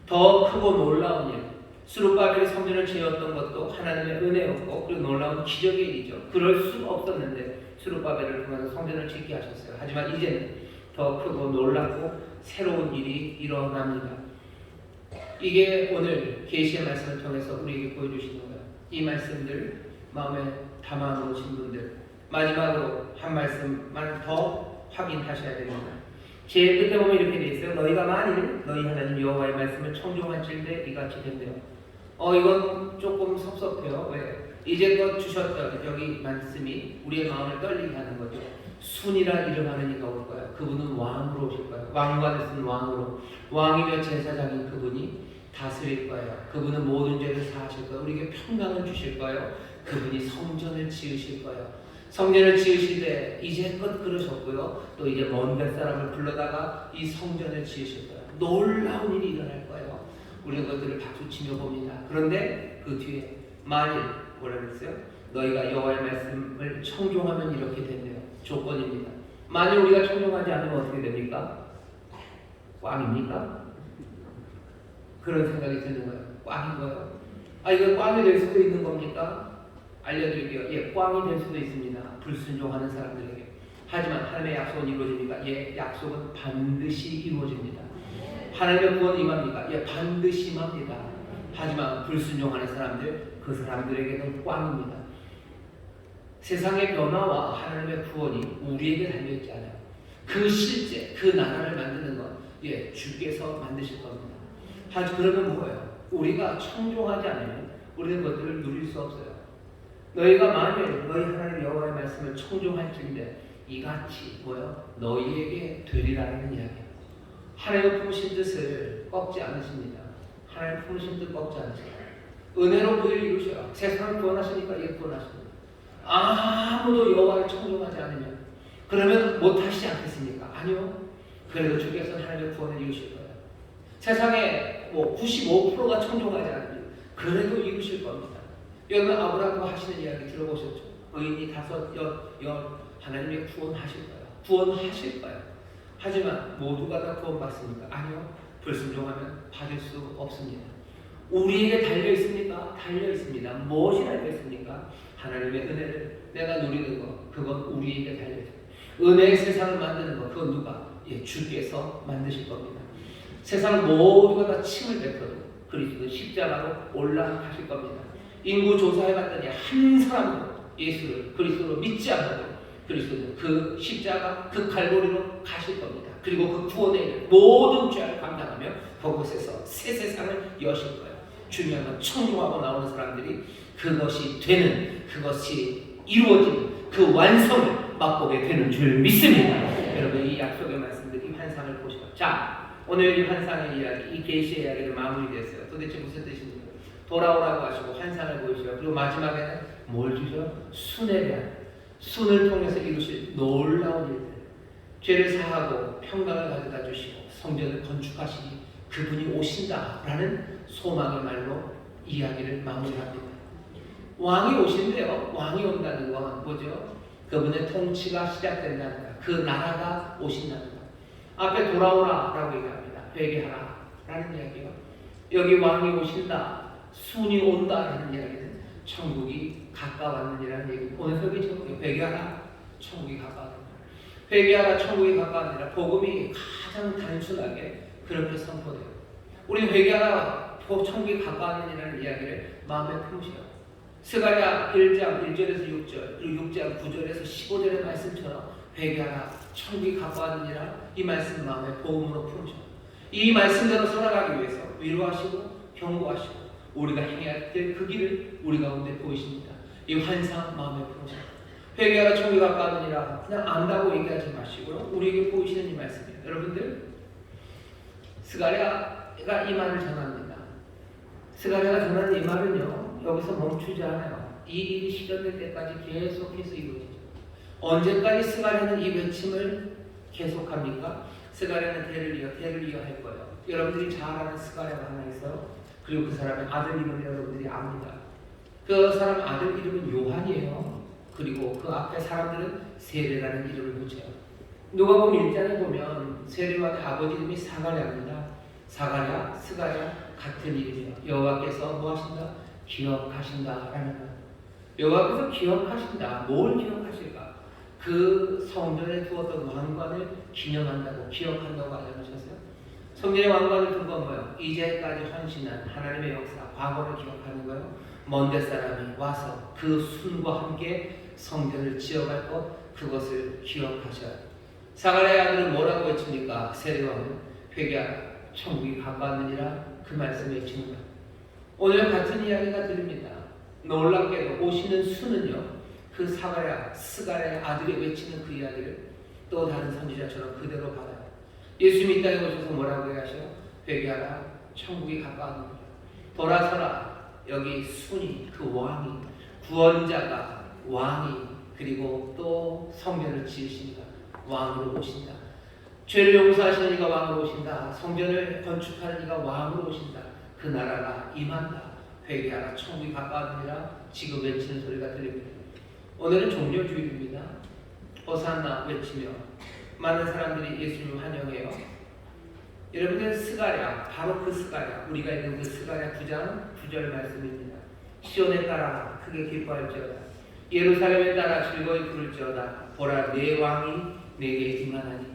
더 크고 놀라운 일, 스룹바벨이 성전을 지었던 것도 하나님의 은혜였고 그리고 놀라운 기적의 일이죠. 그럴 수 없었는데 스룹바벨을 통해서 성전을 짓게 하셨어요. 하지만 이제는 더 크고 놀랍고 새로운 일이 일어납니다. 이게 오늘 계시의 말씀을 통해서 우리에게 보여주시는 거예요. 이 말씀들 마음에 담아놓으신 분들 마지막으로 한 말씀만 더 확인하셔야 됩니다. 제일 끝에 보면 이렇게 돼 있어요. 너희가 만일 너희 하나님 여호와의 말씀을 청종하실때 이같이 된대요. 이건 조금 섭섭해요. 왜? 이제껏 주셨던 여기 말씀이 우리의 마음을 떨리게 하는 거죠. 순이라 이름하는 이가 올 거예요. 그분은 왕으로 오실 거예요. 왕관을 쓴 왕으로, 왕이며 제사장인 그분이 다스릴 거예요. 그분은 모든 죄를 사하실 거예요. 우리에게 평강을 주실 거예요. 그분이 성전을 지으실 거예요. 성전을 지으실 때 이제껏 그러셨고요. 또 이제 먼 사람을 불러다가 이 성전을 지으실 거예요. 놀라운 일이 일어날 거예요. 우리는 그것들을 박수치며 봅니다. 그런데 그 뒤에 만일 뭐라 그랬어요? 너희가 여호와의 말씀을 청종하면 이렇게 된대요. 조건입니다. 만일 우리가 청종하지 않으면 어떻게 됩니까? 꽝입니까? 그런 생각이 드는 거예요. 꽝인 거예요. 이거 꽝이 될 수도 있는 겁니까? 알려드릴게요. 예, 꽝이 될 수도 있습니다. 불순종하는 사람들에게. 하지만 하나님의 약속은 이루어집니까? 예, 약속은 반드시 이루어집니다. 하나님의 구원은 임합니까? 예, 반드시 임합니다. 하지만 불순종하는 사람들, 그 사람들에게는 꽝입니다. 세상의 변화와 하나님의 구원이 우리에게 달려있지 않아요. 그 실제, 그 나라를 만드는 건 주께서 만드실 겁니다. 그러면 뭐예요? 우리가 청종하지 않으면 우리는 그것들을 누릴 수 없어요. 너희가 만일 너희 하나님 여호와의 말씀을 청종할진대 이같이 너희에게 되리라는 이야기예요. 하나님 품으신 뜻을 꺾지 않으십니다. 하나님 품으신 뜻 꺾지 않으십니다. 은혜로 그 일을 이루셔요. 세상을 구원하시니까 구원하십니다. 아무도 여호와를 청종하지 않으면 그러면 못하시지 않겠습니까? 아니요. 그래도 주께서 하나님의 구원을 이루실 거예요. 세상에 95%가 청종하지 않으면 그래도 이루실 겁니다. 여러분 아브라함과 하시는 이야기 들어보셨죠? 의인이 5, 하나님의 구원하실 거예요. 구원하실 거예요. 하지만 모두가 다 구원받습니까? 아니요. 불순종하면 받을 수 없습니다. 우리에게 달려 있습니까? 달려 있습니다. 무엇이 달려 있습니까? 하나님의 은혜를 내가 누리는 것, 그건 우리에게 달려 있습니다. 은혜의 세상을 만드는 것, 그건 누가? 주께서 만드실 겁니다. 세상 모두가 다 침을 뱉어도 그리스도는 십자가로 올라가실 겁니다. 인구 조사해봤더니 한 사람도 예수를 그리스도로 믿지 않아도 그리스도는 그 십자가, 그 갈보리로 가실 겁니다. 그리고 그 구원의 모든 죄를 감당하며 그곳에서 새 세상을 여실 거예요. 중요한 건 청종하고 나오는 사람들이 그것이 되는, 그것이 이루어지는 그 완성을 맛보게 되는 줄 믿습니다. 여러분 이 약속의 말씀들, 이 환상을 보시고 자, 오늘 이 환상의 이야기, 이 계시의 이야기를 마무리됐어요. 도대체 무슨 뜻입니까? 돌아오라고 하시고 환상을 보이셔요. 그리고 마지막에는 뭘 주죠? 순에 대한, 순을 통해서 이루실 놀라운 일들, 죄를 사하고 평강을 가져다 주시고 성전을 건축하시니 그분이 오신다라는 소망의 말로 이야기를 마무리합니다. 왕이 오신대요. 왕이 온다는 건 뭐죠? 그분의 통치가 시작된다는 것, 그 나라가 오신다는 것. 앞에 돌아오라라고 얘기합니다. 회개하라라는 이야기요. 여기 왕이 오신다, 순이 온다라는 이야기는 천국이 가까웠느니라는 얘기. 오늘 설교죠. 회개하라, 천국이 가까웠느니라. 회개하라, 천국이 가까웠느니라. 복음이 가장 단순하게 그렇게 선포돼요. 우리 회개하라, 천국이 가까웠느니라는 이야기를 마음에 품으셔요. 스가랴 1장 1절에서 6절, 그리고 6장 9절에서 15절의 말씀처럼 회개하라, 천국이 가까웠느니라, 이 말씀 마음에 복음으로 품으셔요. 이 말씀대로 살아가기 위해서 위로하시고 경고하시고 우리가 행해야 될 그 길을 우리 가운데 보이십니다. 이 환상 마음에 품으셔요. 회개하라, 천국이 가까웠느니라, 그냥 안다고 얘기하지 마시고요. 우리에게 보이시는 이 말씀이에요. 여러분들, 스가랴가 이 말을 전합니다. 스가랴가 전하는 이 말은요, 여기서 멈추지 않아요. 이 일이 실현될 때까지 계속해서 이루어지죠. 언제까지 스가랴는 이 외침을 계속합니까? 스가랴는 대를 이어 할 거예요. 여러분들이 잘 아는 스가랴가 하나 있어요. 그리고 그 사람의 아들 이름을 여러분들이 압니다. 그 사람 아들 이름은 요한이에요. 그리고 그 앞에 사람들은 세례라는 이름을 붙여요. 누가복음 1장에 보면 세례요한의 아버지 이름이 사가랴입니다. 사가랴, 스가랴 같은 이름이에요. 여호와께서 뭐 하신다? 기억하신다라는 것. 여호와께서 기억하신다. 뭘 기억하실까? 그 성전에 두었던 왕관을 기념한다고, 기억한다고 알려주셨어요. 성전의 왕관을 둔 건 뭐예요? 이제까지 헌신한 하나님의 역사, 과거를 기억하는 거예요. 먼데 사람이 와서 그 순과 함께 성전을 지어갈 것, 그것을 기억하셔야 돼요. 사가랴의 아들은 뭐라고 외칩니까? 세례요한은 회개하라, 천국이 가까웠느니라, 그 말씀을 외치는 거예요. 오늘 같은 이야기가 들립니다. 놀랍게도 오시는 수는요, 그 사가랴, 스가랴의 아들이 외치는 그 이야기를 또 다른 선지자처럼 그대로 받아요. 예수님이 이 땅에 오셔서 뭐라고 하셔요? 회개하라, 천국이 가까웠느니라. 돌아서라, 여기 순이, 그 왕이, 구원자가, 왕이, 그리고 또 성전을 지으신다. 왕으로 오신다. 죄를 용서하시는 이가 왕으로 오신다. 성전을 건축하는 이가 왕으로 오신다. 그 나라가 임한다. 회개하라, 천국이 가까웠느니라. 지금 외치는 소리가 들립니다. 오늘은 종료주일입니다. 호산나 외치며 많은 사람들이 예수님을 환영해요. 여러분들, 스가랴, 바로 그 스가랴, 우리가 읽은 그 스가랴 9장 9절 말씀입니다. 시온에 따라 크게 기뻐할지어다. 예루살렘에 따라 즐거이 부를지어다. 보라, 내 왕이 내게 임하나니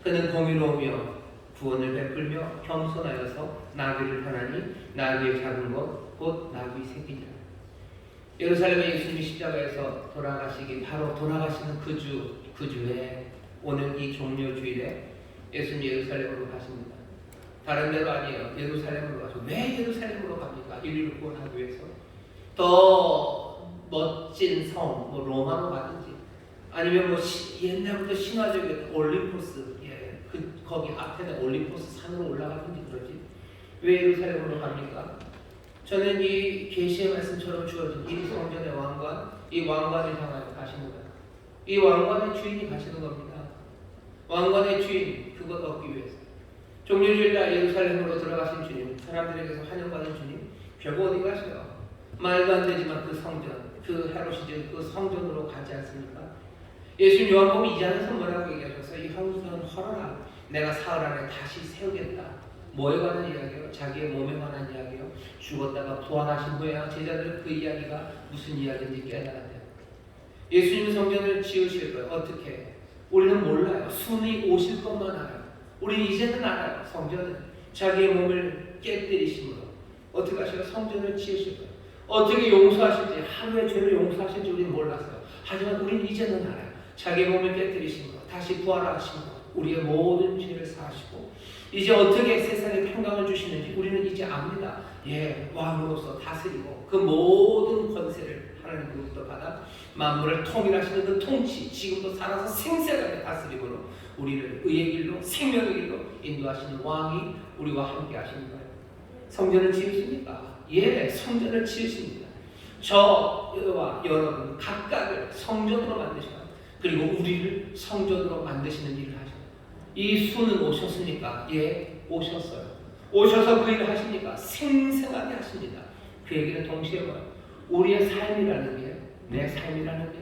그는 공의로우며 구원을 베풀며 겸손하여서 나귀를 타나니 나귀의 작은 것 곧 나귀 새끼니라. 예루살렘에 예수님이 십자가에서 돌아가시기, 바로 돌아가시는 그 주에 오늘 이 종료주일에 예수님 예루살렘으로 가십니다. 다른 데로 아니에요. 예루살렘으로 가죠. 왜 예루살렘으로 갑니까? 인류를 구원하기 위해서. 더 멋진 성, 뭐 로마로 가든지, 아니면 뭐 옛날부터 신화적인 올림포스, 거기 앞에는 올림포스 산으로 올라가든지 그러지. 왜 예루살렘으로 갑니까? 저는 이 계시의 말씀처럼 주어진 이 성전의 왕관, 이 왕관을 향하여 가시는 거예요. 이 왕관의 주인이 가시는 겁니다. 왕관의 주인, 그것 얻기 위해서. 종료주일날 예루살렘으로 들어가신 주님, 사람들에게서 환영받은 주님, 결국 어디 가세요? 말도 안 되지만 그 성전, 그 헤롯이지 그 성전으로 가지 않습니까? 예수님 요한복음 2장에서 뭐라고 얘기하셨어요? 이 성전 헐어라, 내가 사흘 안에 다시 세우겠다. 뭐에 관한 이야기예요? 자기의 몸에 관한 이야기예요. 죽었다가 부활하신 후에야 제자들은 그 이야기가 무슨 이야기인지 깨달았대요. 예수님 성전을 지으실 거예요. 어떻게? 우리는 몰라요. 순이 오실 것만 알아요. 우리는 이제는 알아요. 성전은 자기의 몸을 깨뜨리심으로 어떻게 하실까요? 성전을 지으실 거예요. 어떻게 용서하실지, 하루의 죄를 용서하실지 우리는 몰랐어요. 하지만 우리는 이제는 알아요. 자기의 몸을 깨뜨리심으로 다시 부활하심으로 우리의 모든 죄를 사하시고 이제 어떻게 세상에 평강을 주시는지 우리는 이제 압니다. 왕으로서 다스리고 그 모든 권세를 하나님으로부터 받아 만물을 통일하시는 그 통치, 지금도 살아서 생생하게 다스림으로 우리를 의의 길로 생명의 길로 인도하시는 왕이 우리와 함께 하시는 거예요. 성전을 지으십니까? 성전을 지으십니다. 저와 여러분 각각을 성전으로 만드시고 그리고 우리를 성전으로 만드시는 일을 하셔요. 이 수는 오셨습니까? 오셨어요. 오셔서 그 일을 하십니까? 생생하게 하십니다. 그 얘기는 동시에 뭐예요? 우리의 삶이라는 게, 내 삶이라는 게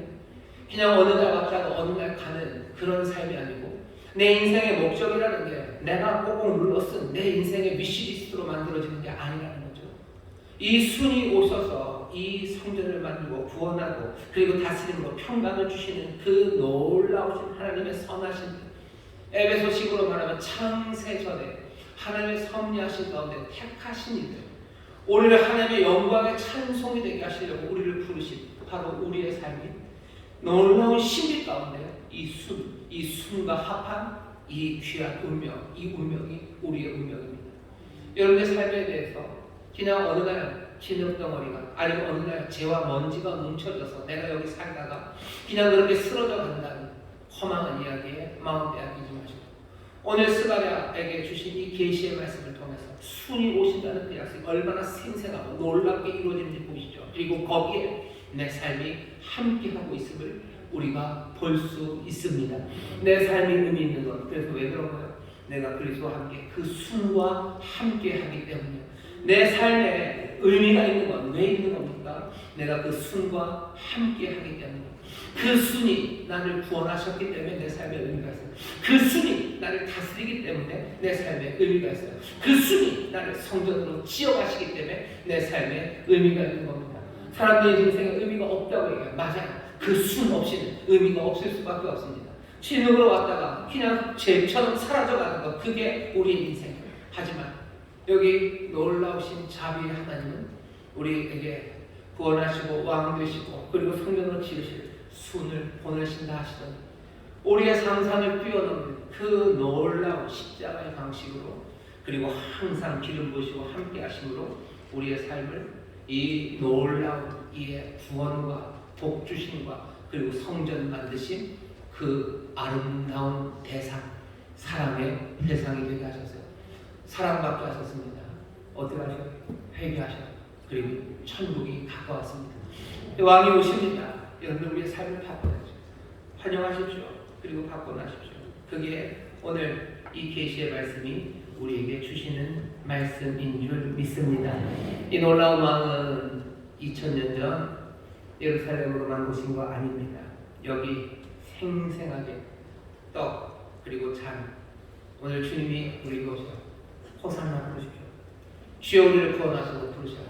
그냥 어느 날 왔다가 어느 날 가는 그런 삶이 아니고 내 인생의 목적이라는 게 내가 꼭꼭 눌러 쓴 내 인생의 위시리스트로 만들어지는 게 아니라는 거죠. 이 순이 오셔서 이 성전을 만들고 구원하고 그리고 다스림으로 평강을 주시는 그 놀라우신 하나님의 선하신 에베소식으로 말하면 창세 전에 하나님의 섭리하신 가운데 택하신 이들 우리를 하나님의 영광의 찬송이 되게 하시려고 우리를 부르신 바로 우리의 삶이 놀라운 신비 가운데 이 순과 합한 이 귀한 운명, 이 운명이 우리의 운명입니다. 여러분의 삶에 대해서 그냥 어느 날 기름덩어리가 아니면 어느 날 재와 먼지가 뭉쳐져서 내가 여기 살다가 그냥 그렇게 쓰러져 간다는 허망한 이야기에 마음 빼앗기지 마시고 오늘 스가랴에게 주신 이 계시의 말씀을 통해서 순이 오신다는 그 약속이 얼마나 생생하고 놀랍게 이루어지는지 보시죠. 그리고 거기에 내 삶이 함께하고 있음을 우리가 볼 수 있습니다. 내 삶이 의미 있는 것. 그래서 왜 그런 거예요? 내가 그리스도와 함께 그 순과 함께하기 때문에 내 삶에 의미가 있는 건 왜 있는 겁니까? 내가 그 순과 함께하기 때문에 그 순이 나를 구원하셨기 때문에 내 삶에 의미가 있어요. 그 순이 나를 다스리기 때문에 내 삶에 의미가 있어요. 그 순이 나를 성전으로 지어가시기 때문에 내 삶에 의미가 있는 겁니다. 사람들의 인생에 의미가 없다고 얘기해요. 맞아요. 그 순 없이는 의미가 없을 수밖에 없습니다. 진흙으로 왔다가 그냥 잼처럼 사라져가는 것 그게 우리의 인생이에요. 하지만 여기 놀라우신 자비의 하나님은 우리에게 구원하시고 왕 되시고 그리고 성전으로 지으실 순을 보내신다 하시더니 우리의 상상을 뛰어넘는 그 놀라운 십자가의 방식으로 그리고 항상 기름 부으시고 함께 하심으로 우리의 삶을 이 놀라운 이의 구원과 복주심과 그리고 성전 만드신 그 아름다운 대상 사랑의 대상이 되게 하셨어요. 사랑받게 하셨습니다. 어떻게 하셔요? 회개하셔요. 그리고 천국이 가까웠습니다. 왕이 오십니다. 여러분 우리의 삶을 바꿔야죠. 환영하십시오. 그리고 바꿔나십시오. 그게 오늘 이 계시의 말씀이 우리에게 주시는 말씀인 줄 믿습니다. 이 놀라운 왕은 2000년 전 예루살렘으로만 오신 거 아닙니다. 여기 생생하게 떡 그리고 잔 오늘 주님이 우리에게 오셔 호산나 부르십시오. 주여 우리를 구원하시고 부르셔라.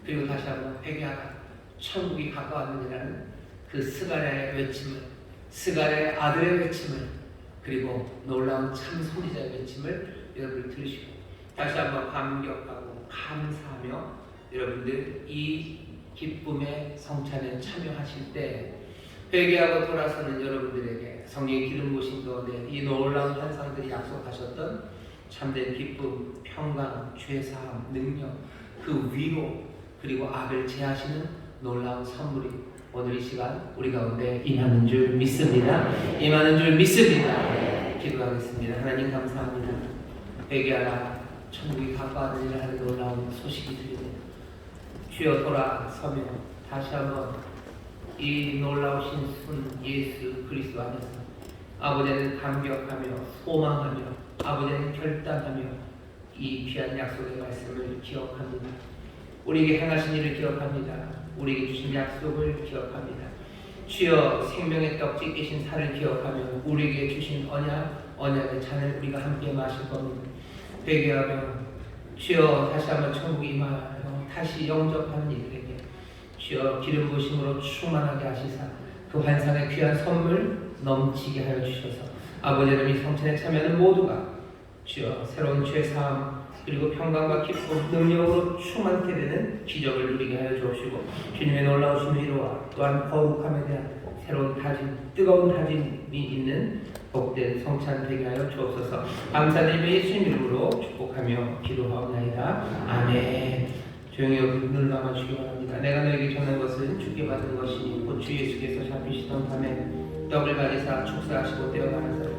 그리고 다시 한번 회개하라. 천국이 가까웠느니라는 그 스가랴의 외침을 스가랴의 아들의 외침을 그리고 놀라운 참 선지자의 외침을 여러분들 들으시고 다시 한번 감격하고 감사하며 여러분들 이 기쁨의 성찬에 참여하실 때 회개하고 돌아서는 여러분들에게 성령의 기름 부으신 가운데 이 놀라운 환상들이 약속하셨던 참된 기쁨, 평강, 죄사함, 능력, 그 위로 그리고 악을 제하시는 놀라운 선물이 오늘 이 시간 우리 가운데 임하는 줄 믿습니다. 임하는 줄 믿습니다. 기도하겠습니다. 하나님 감사합니다. 회개하라 천국이 가까워지라 하는 놀라운 소식이 들립니다. 주여 돌아서며 다시 한번 이 놀라우신 순 예수 그리스도 안에서 아버지는 감격하며 소망하며 아버지는 결단하며 이 귀한 약속의 말씀을 기억합니다. 우리에게 행하신 일을 기억합니다. 우리에게 주신 약속을 기억합니다. 주여 생명의 떡 찢기신 살을 기억하며 우리에게 주신 언약의 잔을 우리가 함께 마실 겁니다. 회개하며 주여 다시 한번 천국에 임하여 다시 영접하는 이들에게 주여 기름 부으심으로 충만하게 하시사 그 환상의 귀한 선물 넘치게 하여 주셔서 아버지 이름이 성찬에 참여하는 모두가 주여 새로운 죄사함 그리고 평강과 기쁨 능력으로 충만케 되는 기적을 누리게 하여 주옵시고 주님의 놀라우신 위로와 또한 거룩함에 대한 새로운 다짐 뜨거운 다짐이 있는 복된 성찬 되게 하여 주옵소서. 감사드리며 예수님 이름으로 축복하며 기도하옵나이다. 아멘. 조용히 여기 눈을 감아주시기 바랍니다. 내가 너에게 전한 것은 주께 받은 것이니 곧 주 예수께서 잡히시던 밤에 떡을 가지사 축사하시고 떼어 가라사대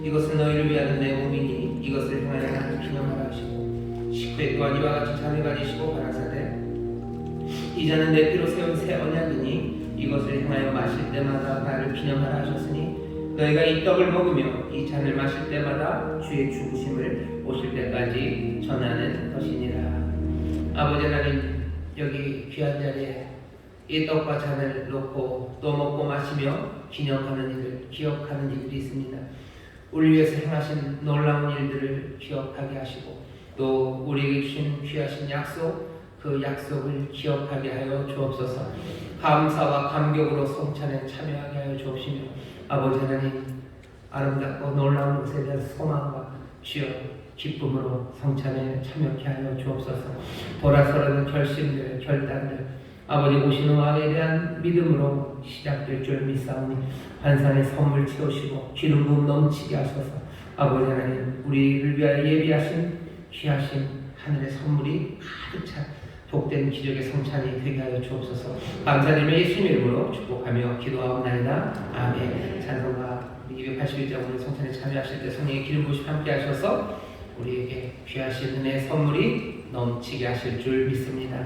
이것은 너희를 위하는 내 몸이니 이것을 행하여 나를 기념하라 하시고 식후에 또한 이와 같이 잔을 가지시고 가라사대 이 잔은 내 피로 세운 새 언약이니 이것을 행하여 마실 때마다 나를 기념하라 하셨으니 너희가 이 떡을 먹으며 이 잔을 마실 때마다 주의 죽으심을 오실 때까지 전하는 것이니라. 아버지 하나님, 여기 귀한 자리에 이 떡과 잔을 놓고 또 먹고 마시며 기념하는 일을 기억하는 일들이 있습니다. 우리 위해서 행하신 놀라운 일들을 기억하게 하시고 또 우리에게 주신 귀하신 약속, 그 약속을 기억하게 하여 주옵소서. 감사와 감격으로 성찬에 참여하게 하여 주옵시며 아버지 하나님, 아름답고 놀라운 것에 대한 소망과 주여 기쁨으로 성찬에 참여케 하여 주옵소서. 돌아서는 결심들, 결단들 아버지 오시는 왕에 대한 믿음으로 시작될 줄 믿사오니 환상의 선물 채우시고 기름 부음 넘치게 하소서. 아버지 하나님, 우리를 위하여 예비하신 귀하신 하늘의 선물이 가득 찬 복된 기적의 성찬이 되게 하여 주옵소서. 감사드리며 예수님 이름으로 축복하며 기도하옵나이다. 아멘. 찬송가 281장 오늘 성찬에 참여하실 때 성령의 기름 부으심 함께 하셔서 우리에게 귀하신 은혜의 선물이 넘치게 하실 줄 믿습니다.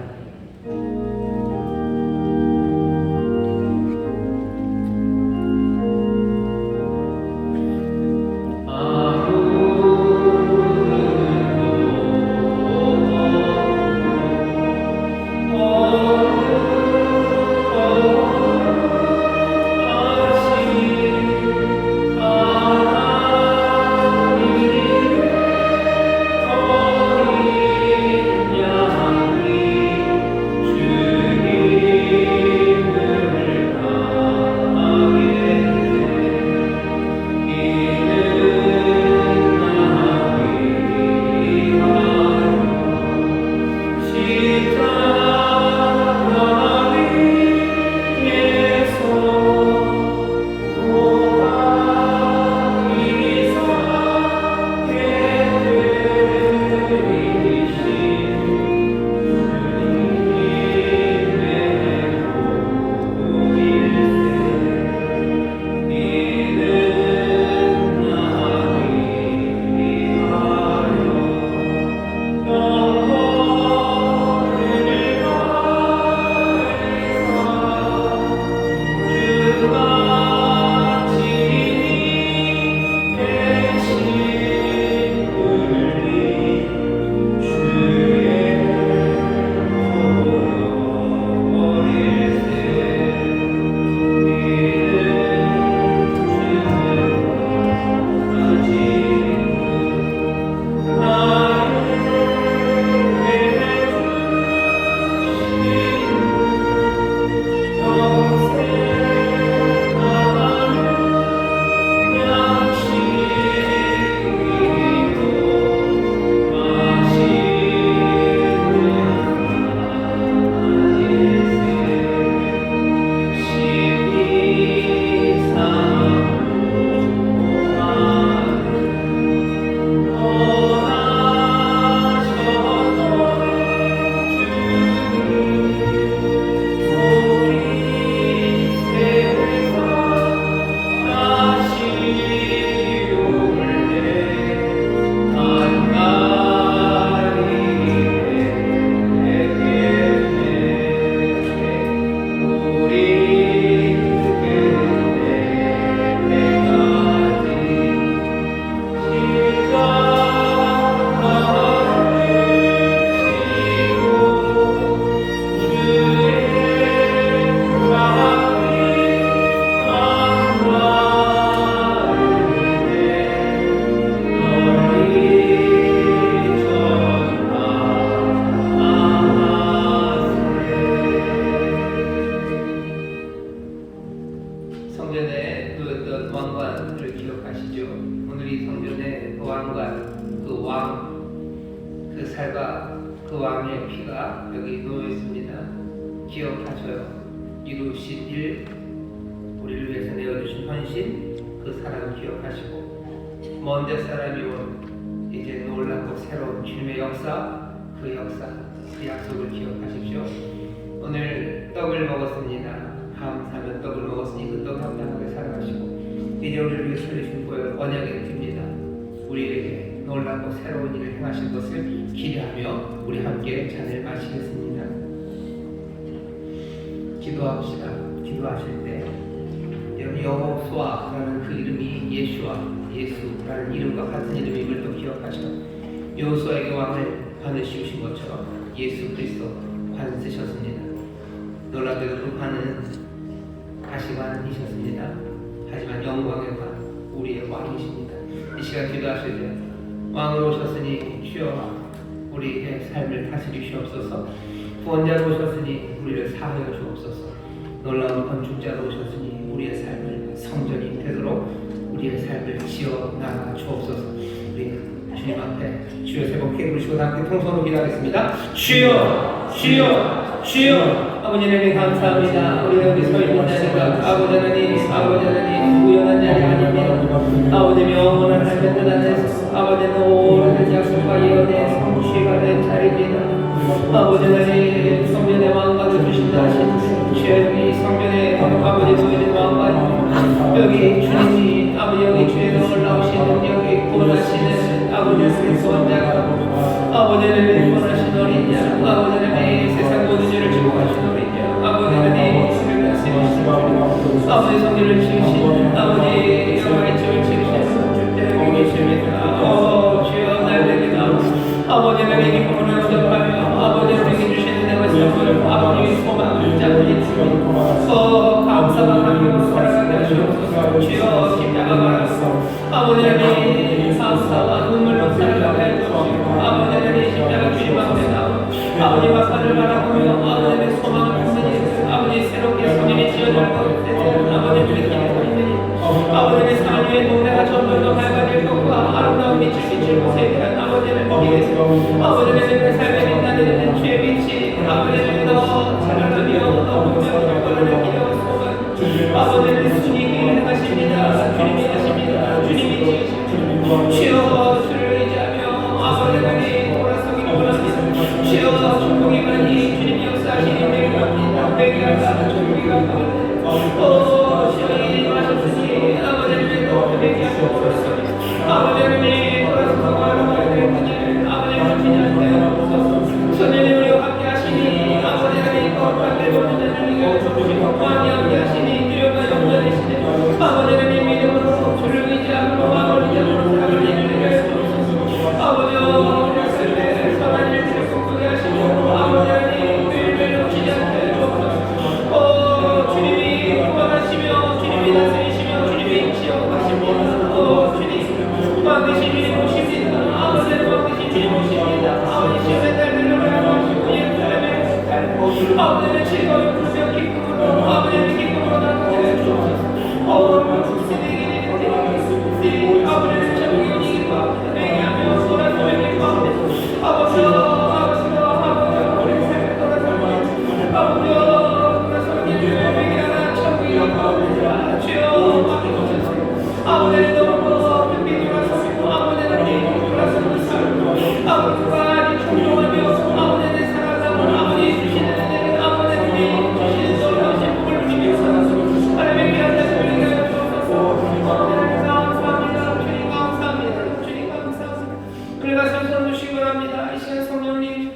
그 왕의 피가 여기 놓여 있습니다. 기억하셔요. 이루신 일, 우리를 위해서 내어주신 헌신, 그 사랑을 기억하시고 먼 데 사람이 온 이제 놀랍고 새로운 주님의 역사, 그 약속을 기억하십시오. 오늘 떡을 먹었습니다. 감사하며 떡을 먹었으니 그 떡 감당하게 살아가시고 이제 우리를 위해 살리신 언약을 듭니다. 우리에게 놀랍고 새로운 일을 행하실 것을 기대하며 우리 함께 잔을 마시겠습니다. 기도합시다. 기도하실 때 여러분 여호수아라는 그 이름이 예수라는 이름과 같은 이름임을 또 기억하시고 여호수아에게 왕을 관을 씌우신 것처럼 예수 그리스도 관 쓰셨습니다. 놀랍게도 그 관은 가시관이셨습니다. 하지만 영광의 관, 우리의 왕이십니다. 이 시간 기도하실 때 왕으로 오셨으니 주여 우리의 삶을 다스리시옵소서. 구원자로 오셨으니 우리를 사하여 주옵소서. 놀라운 건축자로 오셨으니 우리의 삶을 성전이 되도록 우리의 삶을 지어 나가 주옵소서. 우리 주님 앞에 주여 세 번 크게 부르시고 함께 통성으로 기도하겠습니다. 주여 주여 주여. 아버지 하나님 감사합니다. 우리가 여기 서 있는 자리가 아버지 하나님 우연한 자리 아닙니다. 아버지 영원한 하나님 뜻 안에서 아버지는 오래된 약속과 예언의 성취가 된 자리입니다. 아버지 하나님 성전의 왕관을 주신다 하신 주여 성전의 아버지 보이는 왕관 여기 주님이 아버지 여기 주의 놀라우시는 여기 구원하시는 아버지 구원자가 아버지 하나님 구원하신 어린 자 아버지 하나님 세상 모든 죄를 지고 가신 어린 자 아버지 하나님 우리를 세우신 아버지 성전을 지으신 아버지 영광의 집을 지으신 주님의 계십니다. 주여 날개기다 아버지 하나님 기쁨을 응답하며 아버지 하나님 주시는 내 말씀을 아버지의 소망을 잡으니 감사와 감격으로 살아가게 하시옵소서. 주여 십자가 말았소 아버지 하나님 감사와 눈물로 살아가게 하시옵소서. 아버지 하나님 십자가 주님 앞에 나와 아버지 막판을 바라보며 아버지 하나님 소망을 품으니 아버지 새롭게 성전이 지어질 것 같은 아버지 주의 기대가 있으니 아버지 하나님 산 위에 동네가 점점 밝아질 것과 아름다운 빛을 비칠 곳에 대한 아버지 하나님 기대서 아버지 하나님 삶에 빛나는 주의 빛이 아버지 하나님 더 찬란하며 더 분명히 걸음을 기대하고 소망 아버지 하나님 순이기 행하십니다. 주님이 하십니다. 주님이 지으십니다. 주여 주를 의지하며 아버지 하나님 돌아서기 원합니다. 주여 축복이만이 주님이 역사하시니 회개합니다. 회개하라 주님이가 주님이 하셨으니 아버지 하나님 회개하시옵소서. 아버지 하나님 돌아서서 말하는 될 아버지 하나님 주님한테 선생님 우리와 함께 하시니 아버지 하나님 거룩한 모든 자를 이겨 주시고 왕이 함께 하시니 주여가 영원하시니 아버지 하나님 믿음으로 주를 의지함으로 마음을 의지함으로 사랑을 이루게 주옵소서. 아버지 하나님 선한 일들을 꿈꾸게 하시고 아버지 하나님 매일매일 놓치지 않게 주옵소서. 주님이 구원하시며 주님이 다스리시며 주님이 지어가십니다. 주님 왕되신 주님 오십니다. 아버지는 왕되신 주님 오십니다. 아버지 시험의 날들을 바라보시고 예루살렘의 달 아버지는 즐거운 불명 기쁨으로 아버지는 기쁨으로 나타내 주옵소서. 아버지는 전국이 기뻐합니다. 회개하며 돌아서며 기뻐합니다. 아버지여 우리 삶을 돌아서며 아버지여 돌아서며 회개하라 천국이 기뻐합니다. 주여 맡겨주소서. 아버지는 너무 깊이 돌아서며 아버지는 돌아서며 살고 아버지가 존경하며 아버지는 사랑하고 아버지 주시는 아버지는 주시는 놀라우신 복을 누리며 살아서 하나님의 귀한 자식을 위하여 주옵소서. 아버지를 감사합니다. 주님 감사합니다. 주님 감사합니다. 우리가 선선 주시기 바랍니다. 이 시간 성령님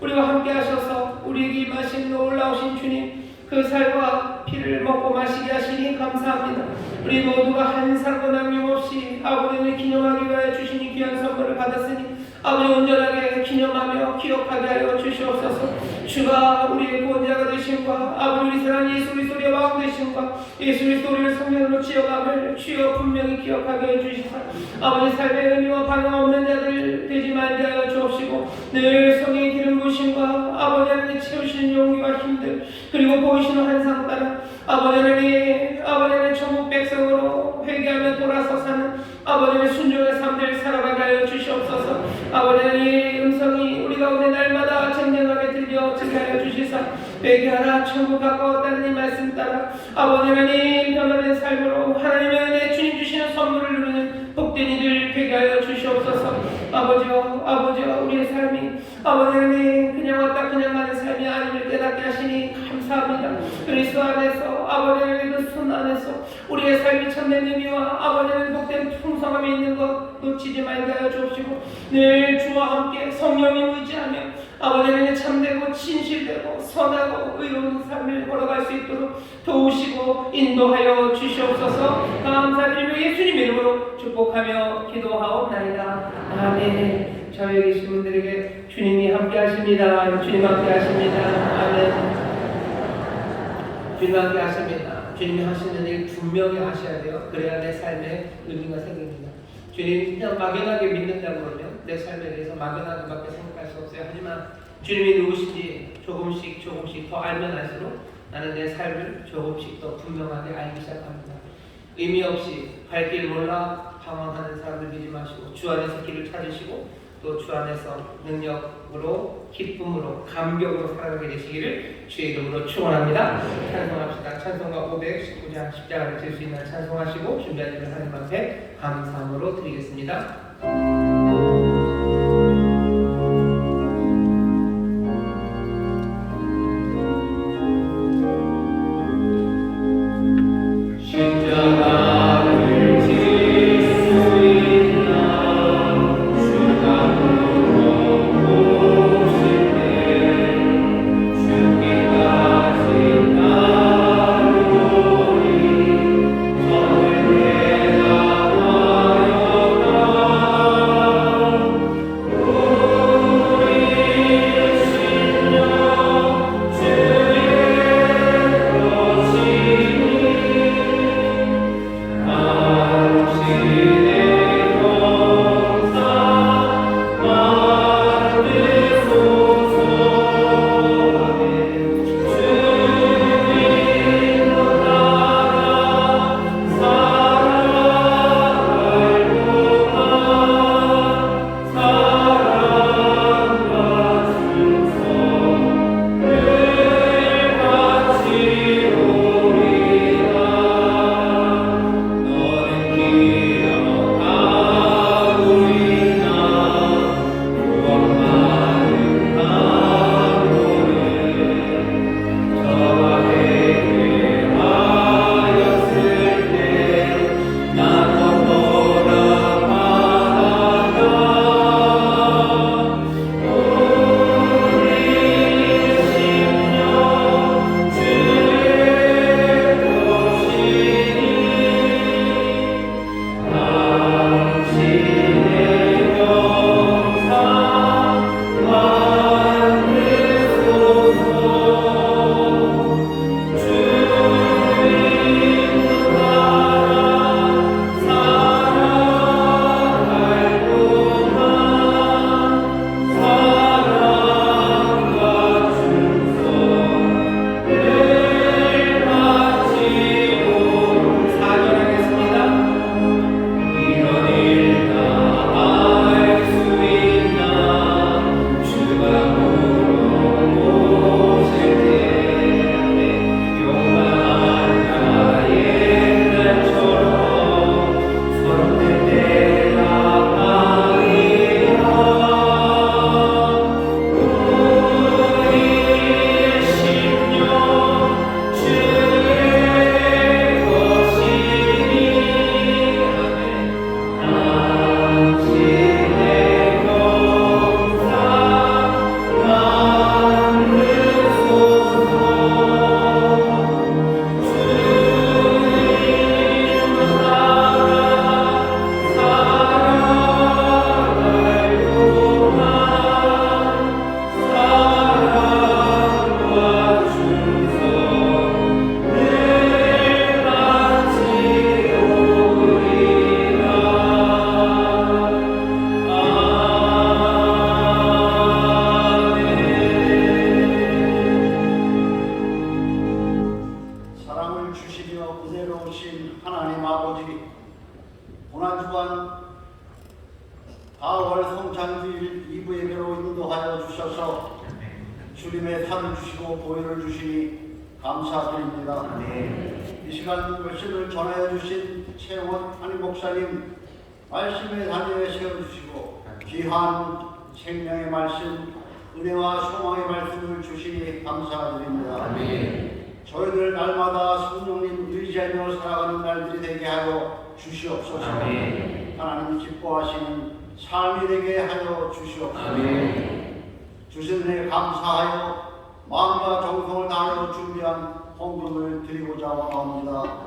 우리와 함께 하셔서 우리에게 임하신 놀라우신 주님 그 살과 피를 먹고 마시게 하시니 감사합니다. 우리 모두가 한 사람도 남김없이 아버지를 기념하기 위하여 주시니 귀한 선물을 받았으니 아버지 온전하게 기념하며 기억하게 하여 주시옵소서. 주가 우리의 구원자가 되심과 아버지 우리 사랑 예수 그리스도의 왕 되심과 예수 그리스도 우리를 성령으로 지어감을 주여 분명히 기억하게 해주시사 아버지 삶의 의미와 반응 없는 자들 되지 말게 하여 주옵시고 늘 성의 기름 부으심과 아버지 하나님 채우시는 용기와 힘들 그리고 보이시는 환상 따라 아버지 하나님 천국 백성으로 회개하며 돌아서 사는 아버지의 순종의 삶들 살아가게 하여 주시옵소서. 아버지 하나님 음성이 우리 가운데 날마다 쟁쟁하게 들려 증하여 주시사 회개하라 천국 가까웠다는 이 말씀 따라 아버지 하나님 변화된 삶으로 하나님의 은혜 주님 주시는 선물을 누리는 복된 이들 되게 하여 주시옵소서. 아버지여 우리의 삶이 아버지 하나님 그냥 왔다 그냥 가는 삶이 아님을 깨닫게 하시니 감사합니다. 그리스도 안에서 아버지 하나님 그 손 안에서 우리의 삶이 참된 의미와 아버지 하나님 복된 풍성함이 있는 것 놓치지 말게 하여 주옵시고 늘 주와 함께 성령을 의지하며 아버지 하나님 참되고 진실되고 선하고 의로운 삶을 걸어갈 수 있도록 도우시고 인도하여 주시옵소서. 감사드리며 예수님 이름으로 축복하며 기도하옵나이다. 아멘. 저희 계신 분들에게 주님이 함께 하십니다. 주님 함께 하십니다. 아멘. 주님 함께 하십니다. 주님이 하시는 일 분명히 하셔야 돼요. 그래야 내 삶에 의미가 생깁니다. 주님 그냥 막연하게 믿는다고 그러면 내 삶에 대해서 막연하게밖에 생각할 수 없어요. 하지만 주님이 누구신지 조금씩 더 알면 알수록 나는 내 삶을 조금씩 더 분명하게 알기 시작합니다. 의미 없이 갈 길 몰라 방황하는 사람들 믿지 마시고 주 안에서 길을 찾으시고 또 주 안에서 능력으로 기쁨으로 감격으로 살아가게 되시기를 주의 이름으로 축원합니다. 찬송합시다. 찬송가 519장 십자가를 들 수 있는 찬송하시고 준비한 일을 하나님 앞에 감사함으로 드리겠습니다. 4월 성찬주일 2부 예배로 인도하여 주셔서 주님의 살을 주시고 보혈을 주시니 감사드립니다. 이 시간 말씀을 전하여 주신 최원 한임 목사님 말씀의 자리에 세워주시고 귀한 생명의 말씀, 은혜와 소망의 말씀을 주시니 감사드립니다. 저희들 날마다 성령님 의지하며 살아가는 날들이 되게 하여 주시옵소서. 하나님 기뻐하시는 삶이 되게 하여 주시옵소서. 주신 은혜 감사하여 마음과 정성을 다하여 준비한 헌금을 드리고자 원합니다.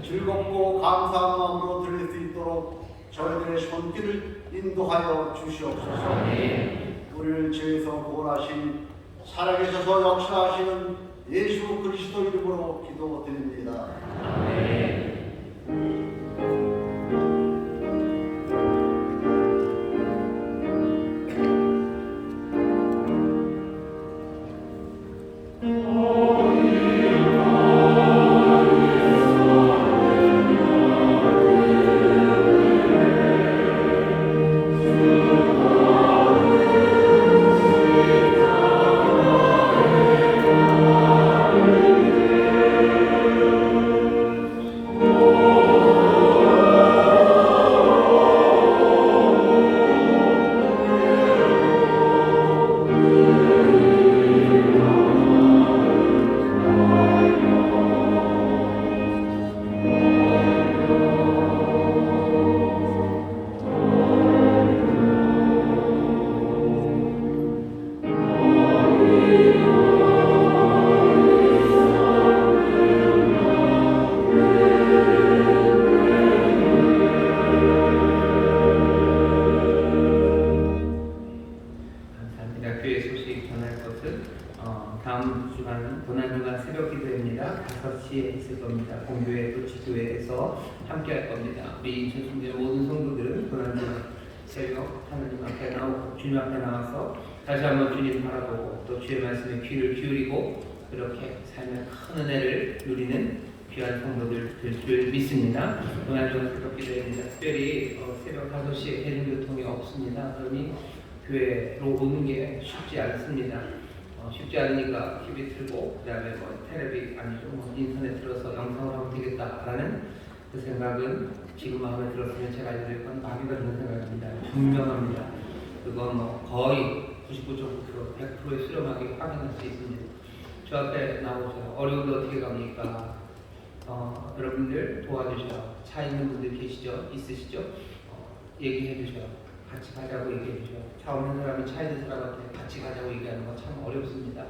즐겁고 감사한 마음으로 드릴 수 있도록 저희들의 손길을 인도하여 주시옵소서. 우리를 죄에서 구원하신 살아계셔서 역사하시는 예수 그리스도 이름으로 기도드립니다. 다음 주간 고난주간 새벽 기도회입니다. 5시에 있을 겁니다. 공교회 또 지교회에서 함께 할 겁니다. 우리 인천신대 모든 성도들은 고난주간 새벽 하나님 앞에 나오고 주님 앞에 나와서 다시 한번 주님 바라보고 또 주의 말씀에 귀를 기울이고 그렇게 삶의 큰 은혜를 누리는 귀한 성도들 될 줄 믿습니다. 고난주간 새벽 기도회입니다. 특별히 새벽 5시에 대중교통이 없습니다. 그러니 교회로 오는 게 쉽지 않습니다. 쉽지 않으니까 TV 틀고 그 다음에 텔레비 아니죠 인터넷 틀어서 영상을 하면 되겠다라는 그 생각은 지금 마음에 들었으면 제가 알려드릴 건 마비가 드는 생각입니다. 분명합니다. 그건 거의 99.9% 100%의 수렴하게 확인할 수 있습니다. 저 앞에 나오죠. 어려운데 어떻게 갑니까? 여러분들 도와주셔요. 차 있는 분들 계시죠? 있으시죠? 얘기해 주셔요. 같이 가자고 얘기해 주죠. 차 없는 사람이 차 있는 사람한테 같이 가자고 얘기하는 건 참 어렵습니다.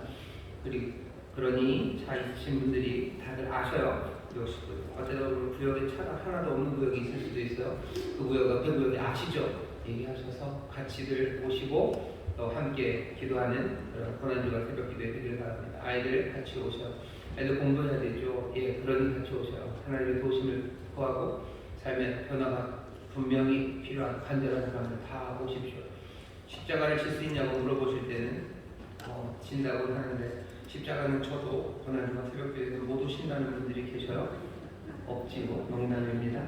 그러니 차 있으신 분들이 다들 아셔요. 역시 어쩌다 구역에 차가 하나도 없는 구역이 있을 수도 있어요. 그 구역 옆에 구역이 아시죠? 얘기하셔서 같이들 오시고 또 함께 기도하는 그런 고난주간 새벽 기도에 되기를 바랍니다. 아이들 같이 오셔요. 아이들 공부해야 되죠. 예, 그러니 같이 오셔요. 하나님의 도심을 구하고 삶의 변화가 분명히 필요한 간절한 사람들 다 오십시오. 십자가를 칠 수 있냐고 물어보실 때는 진다고 하는데 십자가는 저도 고난주간 새벽기도에서 모두 신다는 분들이 계셔요. 없지요. 농담입니다.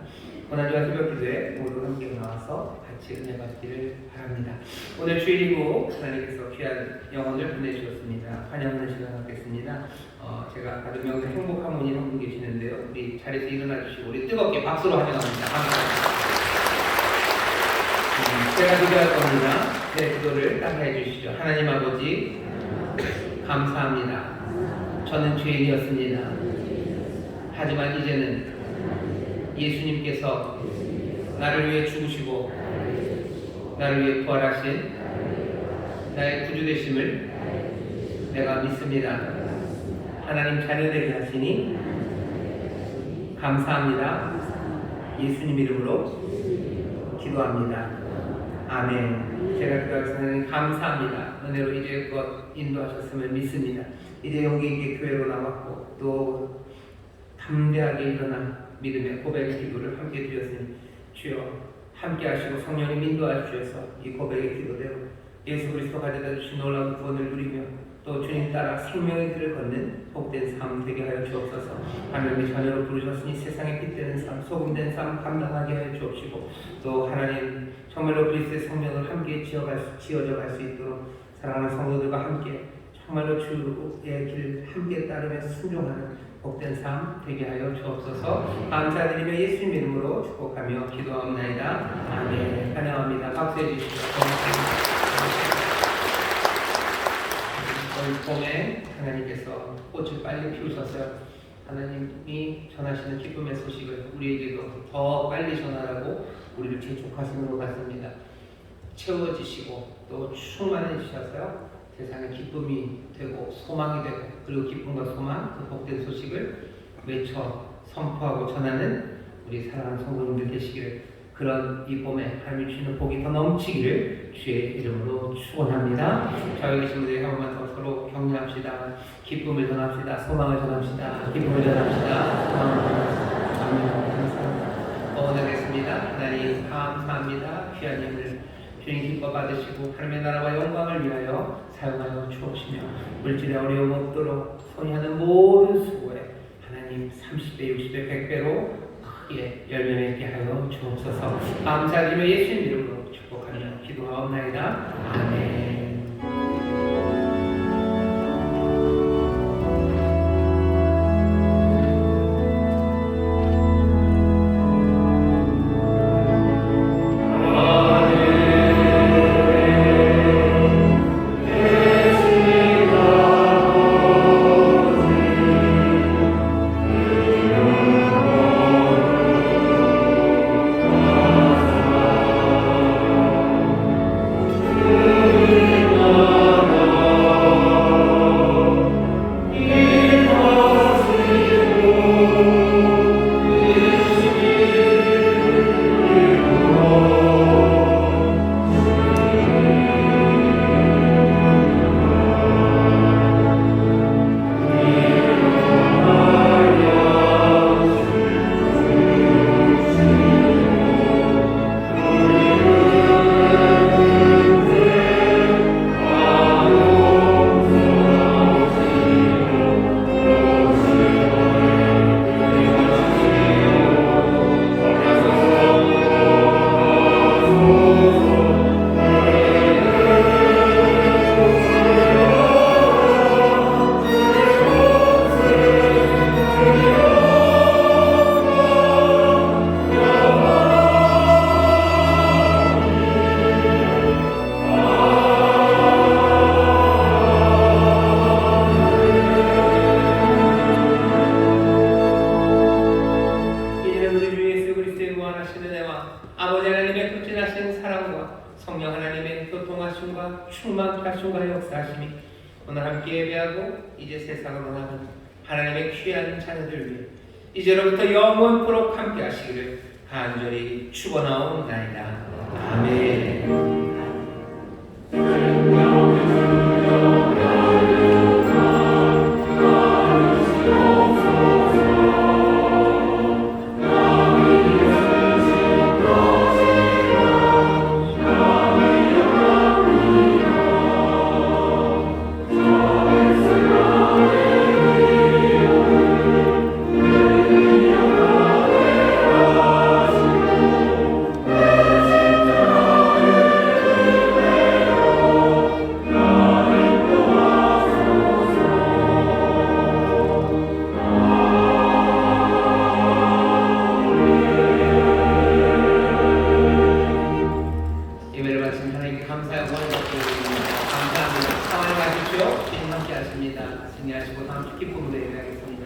고난주간 새벽기도에 모두 함께 나와서 같이 은혜 받기를 바랍니다. 오늘 주일이고 하나님께서 귀한 영혼을 보내주셨습니다. 환영하는 시간 갖겠습니다. 제가 받은 명세 행복한 분이 한 분 계시는데요. 우리 자리에서 일어나 주시고 우리 뜨겁게 박수로 환영합니다. 감사합니다. 제가 기도할 겁니다. 제 기도를 따라해 주시죠. 하나님 아버지 감사합니다. 저는 죄인이었습니다. 하지만 이제는 예수님께서 나를 위해 죽으시고 나를 위해 부활하신 나의 구주 되심을 내가 믿습니다. 하나님 자녀 되게 하시니 감사합니다. 예수님 이름으로 기도합니다. 아멘. 제가 기도하기 하나님 감사합니다. 은혜로 이제껏 인도하셨음을 믿습니다. 이제 용기 있게 교회로 나왔고 또 담대하게 일어난 믿음의 고백의 기도를 함께 드렸으니 주여 함께 하시고 성령님 인도하셔서 이 고백의 기도대로 예수 그리스도 가져다 주신 놀라운 구원을 누리며 또 주님 따라 생명의 길을 걷는 복된 삶 되게 하여 주옵소서. 하나님의 자녀로 부르셨으니 세상에 빛되는 삶, 소금된 삶 감당하게 하여 주옵시고, 또 하나님 정말로 그리스도의 성령을 함께 지어져 갈 수 있도록 사랑하는 성도들과 함께 정말로 주의 길 함께 따르며 순종하는 복된 삶 되게 하여 주옵소서. 감사드리며 예수님 이름으로 축복하며 기도하옵나이다. 아멘. 환영합니다. 박수해 주시죠. 올 봄에 하나님께서 꽃을 빨리 피우셔서요, 하나님이 전하시는 기쁨의 소식을 우리에게도 더 빨리 전하라고 우리를 재촉하시는 것 같습니다. 채워지시고 또 충만해지셔서요, 세상에 기쁨이 되고 소망이 되고, 그리고 기쁨과 소망, 그 복된 소식을 외쳐 선포하고 전하는 우리 사랑하는 성도님들 되시기를, 그런 이 봄에 하나님이 주시는 복이 더 넘치기를 주의 이름으로 축원합니다. 저희 계신 분들이 한 번만 더 서로 격려합시다. 기쁨을 전합시다. 소망을 전합시다. 기쁨을 전합시다. 소망을 전합시다. 아멘. 원하겠습니다. 하나님 감사합니다. 귀한 힘을 주님 기뻐 받으시고 하나님의 나라와 영광을 위하여 사용하여 주옵시며, 물질의 어려움 없도록 손이 하는 모든 수고에 하나님 30배, 60배, 100배로 크게 열매 맺게 하여 주옵소서. 감사드리며 예수님 이름으로 축복하며 기도하옵나이다. 아멘. 아버지 하나님의 극진하신 사랑과 성령 하나님의 교통하심과 충만하심과 역사하심이 오늘 함께 예배하고 이제 세상으로 나가는 하나님의 귀한 자녀들 위해 이제로부터 영원토록 함께 하시기를 간절히 축원하옵나이다. 아멘. 감사합니다. 사랑을 가십시오. 주님 함께 하십니다. 승리하시고 다음 주 기쁨으로 예배하겠습니다.